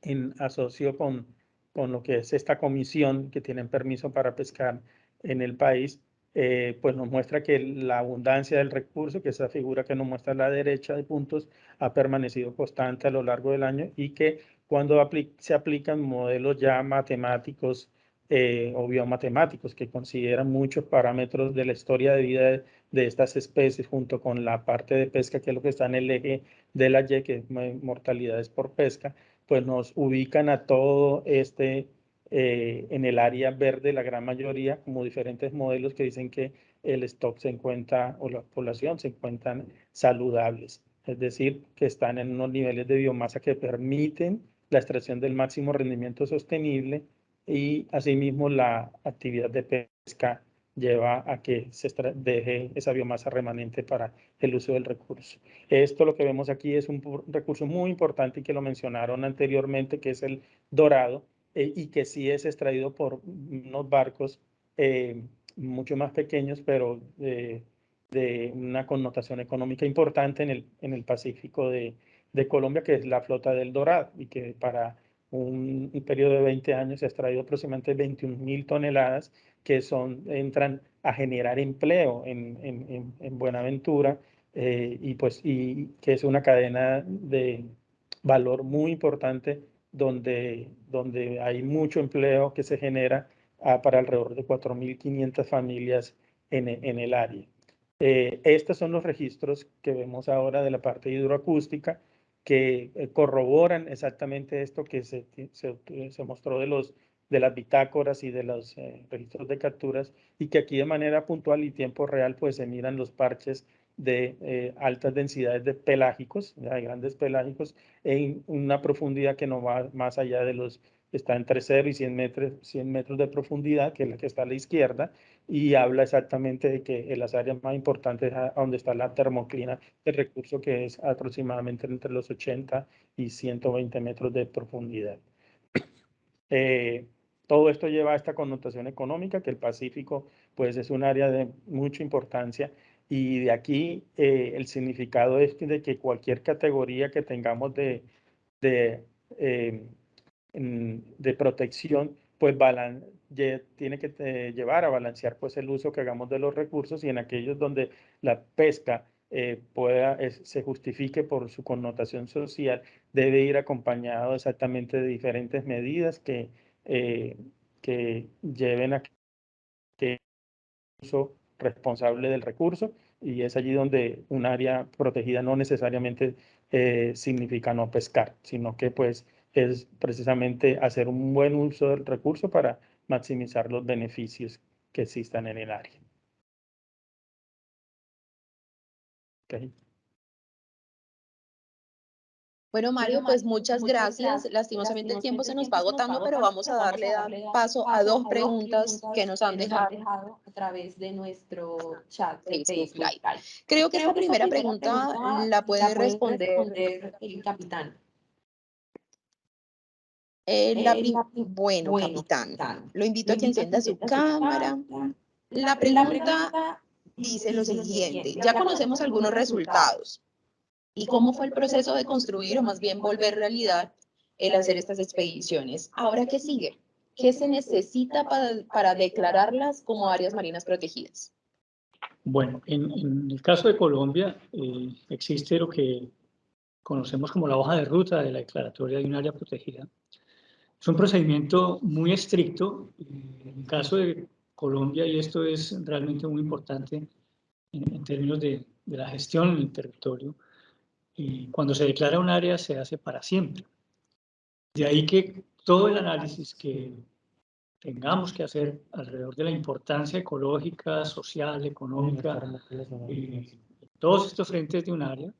en asocio con lo que es esta comisión que tienen permiso para pescar en el país, pues nos muestra que la abundancia del recurso, que esa figura que nos muestra a la derecha de puntos, ha permanecido constante a lo largo del año, y que cuando se aplican modelos ya matemáticos o biomatemáticos que consideran muchos parámetros de la historia de vida de estas especies, junto con la parte de pesca, que es lo que está en el eje de la Y, que es mortalidades por pesca, pues nos ubican a todo en el área verde, la gran mayoría, como diferentes modelos que dicen que el stock se encuentra, o la población se encuentran saludables, es decir, que están en unos niveles de biomasa que permiten la extracción del máximo rendimiento sostenible, y asimismo la actividad de pesca lleva a que se deje esa biomasa remanente para el uso del recurso. Esto lo que vemos aquí es un recurso muy importante, y que lo mencionaron anteriormente, que es el dorado, y que sí es extraído por unos barcos mucho más pequeños, pero de una connotación económica importante en el Pacífico de Colombia, que es la flota del dorado, y que para un periodo de 20 años se ha extraído aproximadamente 21.000 toneladas que entran a generar empleo en Buenaventura, y que es una cadena de valor muy importante, donde hay mucho empleo que se genera para alrededor de 4.500 familias en el área. Estos son los registros que vemos ahora de la parte hidroacústica, que corroboran exactamente esto que se mostró de las bitácoras y de los registros de capturas, y que aquí de manera puntual y tiempo real pues se miran los parches de altas densidades de pelágicos, de grandes pelágicos, en una profundidad que no va más allá de está entre 0 y 100 metros de profundidad, que es la que está a la izquierda, y habla exactamente de que en las áreas más importantes es donde está la termoclina del recurso, que es aproximadamente entre los 80 y 120 metros de profundidad. Todo esto lleva a esta connotación económica, que el Pacífico pues es un área de mucha importancia, y de aquí el significado es de que cualquier categoría que tengamos de protección, pues tiene que llevar a balancear pues el uso que hagamos de los recursos, y en aquellos donde la pesca se justifique por su connotación social, debe ir acompañado exactamente de diferentes medidas que lleven a que uso responsable del recurso, y es allí donde un área protegida no necesariamente significa no pescar, sino que pues es precisamente hacer un buen uso del recurso para maximizar los beneficios que existan en el área. Okay. Bueno, Mario, pues muchas gracias. Lastimosamente el tiempo se nos va agotando, pero vamos a darle paso a dos preguntas que nos han dejado a través de nuestro chat de Facebook Live. Creo que esta primera pregunta la puede responder el capitán. Bueno, capitán, lo invito a que encienda su cámara. La pregunta dice lo siguiente: ya conocemos algunos resultados y cómo fue el proceso de construir, o más bien volver realidad, el hacer estas expediciones. Ahora, ¿qué sigue? ¿Qué se necesita para declararlas como áreas marinas protegidas? Bueno, en el caso de Colombia existe lo que conocemos como la hoja de ruta de la declaratoria de un área protegida. Es un procedimiento muy estricto. En el caso de Colombia, y esto es realmente muy importante en términos de la gestión en el territorio, cuando se declara un área se hace para siempre. De ahí que todo el análisis que tengamos que hacer alrededor de la importancia ecológica, social, económica, todos estos frentes de un área,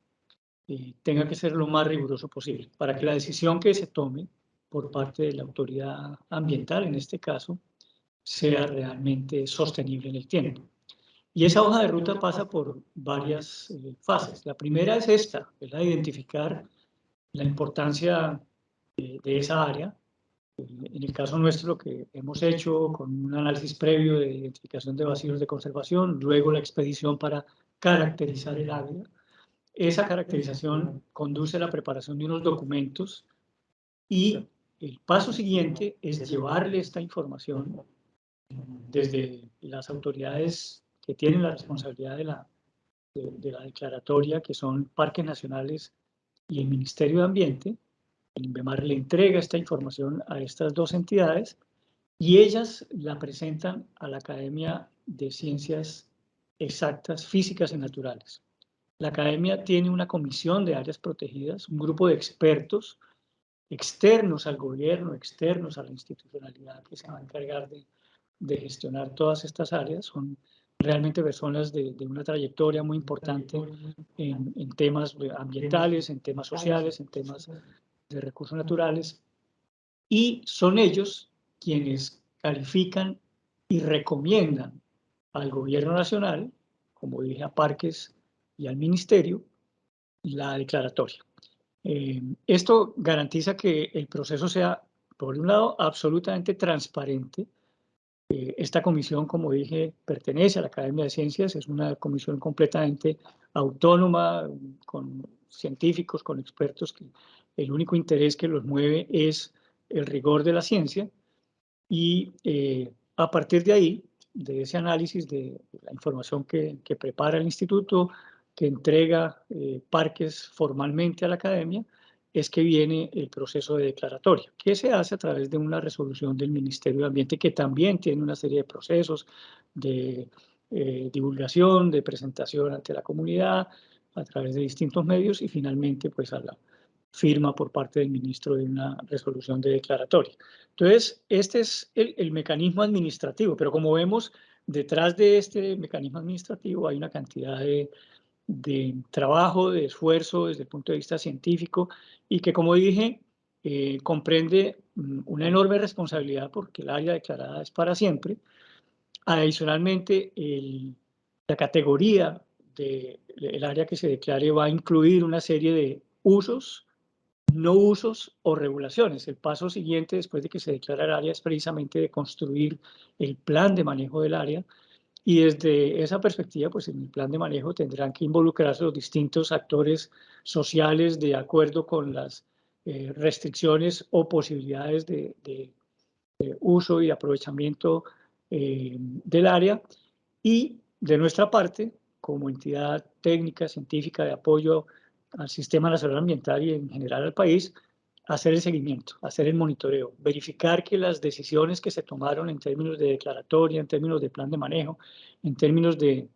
tenga que ser lo más riguroso posible, para que la decisión que se tome por parte de la autoridad ambiental, en este caso, sea realmente sostenible en el tiempo. Y esa hoja de ruta pasa por varias fases. La primera es esta, es la de identificar la importancia de esa área. En el caso nuestro, lo que hemos hecho con un análisis previo de identificación de vacíos de conservación, luego la expedición para caracterizar el área. Esa caracterización conduce a la preparación de unos documentos y el paso siguiente es llevarle esta información desde las autoridades que tienen la responsabilidad de la declaratoria, que son parques nacionales y el Ministerio de Ambiente. El INVEMAR le entrega esta información a estas dos entidades y ellas la presentan a la Academia de Ciencias Exactas, Físicas y Naturales. La Academia tiene una comisión de áreas protegidas, un grupo de expertos externos al gobierno, externos a la institucionalidad, que se va a encargar de gestionar todas estas áreas. Son realmente personas de una trayectoria muy importante en temas ambientales, en temas sociales, en temas de recursos naturales, y son ellos quienes califican y recomiendan al gobierno nacional, como dije, a Parques y al Ministerio, la declaratoria. Esto garantiza que el proceso sea, por un lado, absolutamente transparente. Esta comisión, como dije, pertenece a la Academia de Ciencias, es una comisión completamente autónoma, con científicos, con expertos, que el único interés que los mueve es el rigor de la ciencia, y a partir de ahí, de ese análisis de la información que prepara el instituto, que entrega Parques formalmente a la academia, es que viene el proceso de declaratoria, que se hace a través de una resolución del Ministerio de Ambiente, que también tiene una serie de procesos de divulgación, de presentación ante la comunidad, a través de distintos medios, y finalmente pues a la firma por parte del ministro de una resolución de declaratoria. Entonces, este es el mecanismo administrativo, pero como vemos, detrás de este mecanismo administrativo hay una cantidad de trabajo, de esfuerzo desde el punto de vista científico, y que, como dije, comprende una enorme responsabilidad porque el área declarada es para siempre. Adicionalmente, la categoría del área que se declare va a incluir una serie de usos, no usos o regulaciones. El paso siguiente, después de que se declara el área, es precisamente de construir el plan de manejo del área, y desde esa perspectiva, pues en el plan de manejo tendrán que involucrarse los distintos actores sociales de acuerdo con las restricciones o posibilidades de uso y aprovechamiento del área. Y de nuestra parte, como entidad técnica, científica de apoyo al Sistema Nacional Ambiental y en general al país, hacer el seguimiento, hacer el monitoreo, verificar que las decisiones que se tomaron en términos de declaratoria, en términos de plan de manejo, en términos de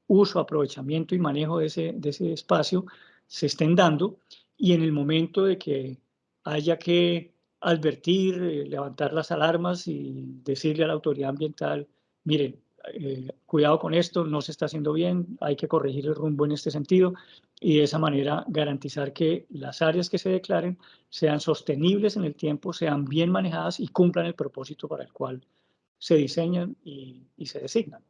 uso, aprovechamiento y manejo de ese espacio se estén dando, y en el momento de que haya que advertir, levantar las alarmas y decirle a la autoridad ambiental, miren, cuidado con esto, no se está haciendo bien, hay que corregir el rumbo en este sentido, y de esa manera garantizar que las áreas que se declaren sean sostenibles en el tiempo, sean bien manejadas y cumplan el propósito para el cual se diseñan y se designan.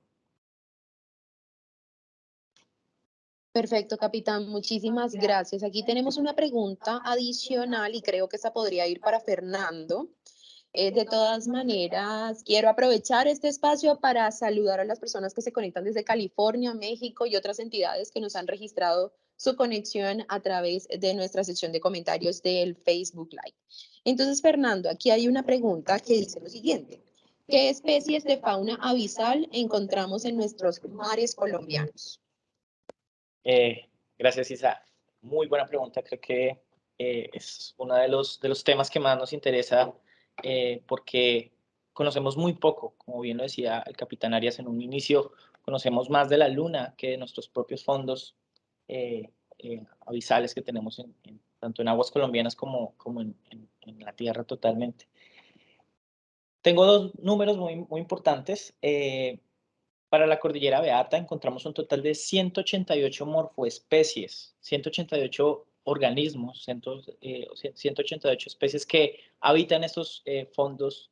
Perfecto, capitán. Muchísimas gracias. Aquí tenemos una pregunta adicional y creo que esa podría ir para Fernando. De todas maneras, quiero aprovechar este espacio para saludar a las personas que se conectan desde California, México y otras entidades que nos han registrado su conexión a través de nuestra sección de comentarios del Facebook Live. Entonces, Fernando, aquí hay una pregunta que dice lo siguiente. ¿Qué especies de fauna abisal encontramos en nuestros mares colombianos? Gracias, Isa. Muy buena pregunta. Creo que es uno de los temas que más nos interesa porque conocemos muy poco. Como bien lo decía el capitán Arias en un inicio, conocemos más de la luna que de nuestros propios fondos abisales que tenemos tanto en aguas colombianas como en la tierra totalmente. Tengo dos números muy importantes. Para la cordillera Beata encontramos un total de 188 morfoespecies, 188 organismos, 188 especies que habitan estos fondos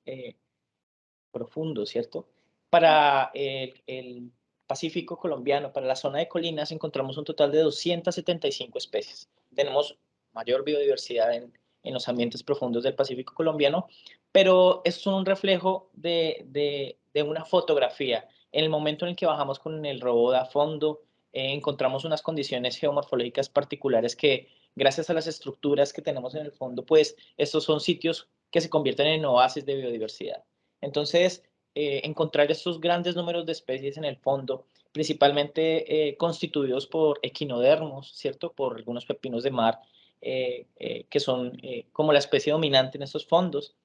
profundos, ¿cierto? Para el Pacífico colombiano, para la zona de colinas, encontramos un total de 275 especies. Tenemos mayor biodiversidad en los ambientes profundos del Pacífico colombiano, pero es un reflejo de una fotografía. En el momento en el que bajamos con el robot a fondo, encontramos unas condiciones geomorfológicas particulares que, gracias a las estructuras que tenemos en el fondo, pues estos son sitios que se convierten en oasis de biodiversidad. Entonces, encontrar estos grandes números de especies en el fondo, principalmente constituidos por equinodermos, ¿cierto? Por algunos pepinos de mar, que son como la especie dominante en estos fondos.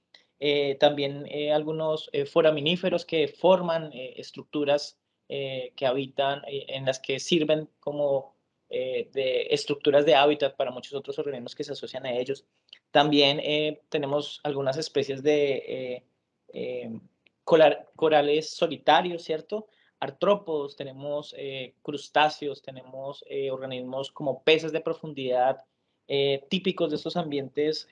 También algunos foraminíferos que forman estructuras que habitan, en las que sirven como de estructuras de hábitat para muchos otros organismos que se asocian a ellos. También tenemos algunas especies de corales solitarios, ¿cierto? Artrópodos, tenemos crustáceos, tenemos organismos como peces de profundidad, típicos de estos ambientes,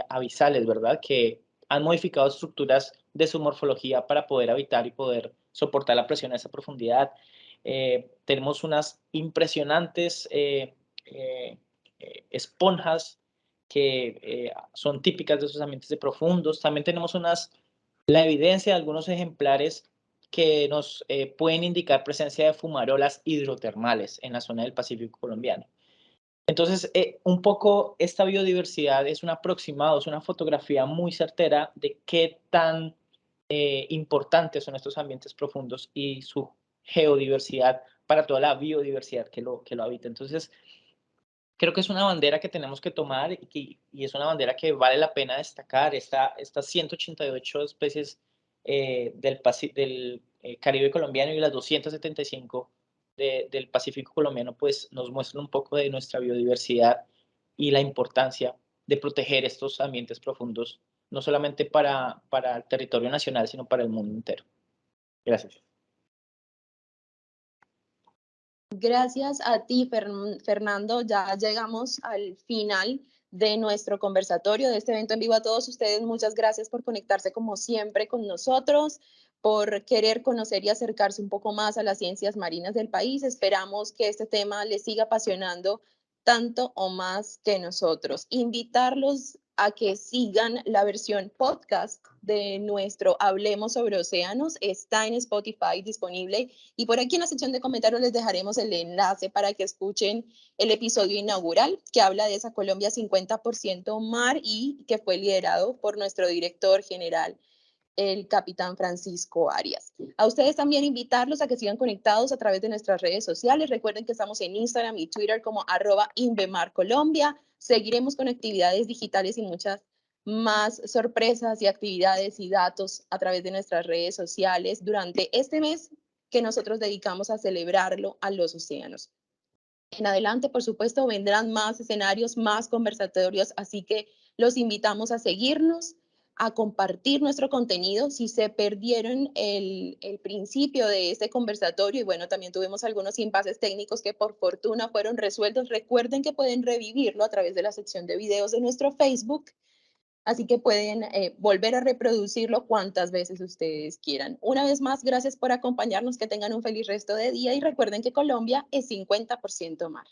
abisales, ¿verdad? Que han modificado estructuras de su morfología para poder habitar y poder soportar la presión a esa profundidad. Tenemos unas impresionantes esponjas que son típicas de esos ambientes de profundos. También tenemos la evidencia de algunos ejemplares que nos pueden indicar presencia de fumarolas hidrotermales en la zona del Pacífico colombiano. Entonces, un poco esta biodiversidad es un aproximado, es una fotografía muy certera de qué tan importantes son estos ambientes profundos y su geodiversidad para toda la biodiversidad que lo habita. Entonces, creo que es una bandera que tenemos que tomar y es una bandera que vale la pena destacar. Estas 188 especies del Caribe colombiano y las 275 del Pacífico colombiano, pues nos muestran un poco de nuestra biodiversidad y la importancia de proteger estos ambientes profundos, no solamente para el territorio nacional, sino para el mundo entero. Gracias. Gracias a ti, Fernando. Ya llegamos al final de nuestro conversatorio, de este evento en vivo. A todos ustedes, muchas gracias por conectarse como siempre con nosotros, por querer conocer y acercarse un poco más a las ciencias marinas del país. Esperamos que este tema les siga apasionando tanto o más que nosotros. Invitarlos a que sigan la versión podcast de nuestro Hablemos sobre Océanos. Está en Spotify disponible y por aquí en la sección de comentarios les dejaremos el enlace para que escuchen el episodio inaugural que habla de esa Colombia 50% mar y que fue liderado por nuestro director general, el capitán Francisco Arias. A ustedes también invitarlos a que sigan conectados a través de nuestras redes sociales. Recuerden que estamos en Instagram y Twitter como @InvemarColombia. Seguiremos con actividades digitales y muchas más sorpresas y actividades y datos a través de nuestras redes sociales durante este mes que nosotros dedicamos a celebrarlo a los océanos. En adelante, por supuesto, vendrán más escenarios, más conversatorios, así que los invitamos a seguirnos, a compartir nuestro contenido. Si se perdieron el principio de este conversatorio, y bueno, también tuvimos algunos impases técnicos que por fortuna fueron resueltos, recuerden que pueden revivirlo a través de la sección de videos de nuestro Facebook, así que pueden volver a reproducirlo cuantas veces ustedes quieran. Una vez más, gracias por acompañarnos, que tengan un feliz resto de día y recuerden que Colombia es 50% mar.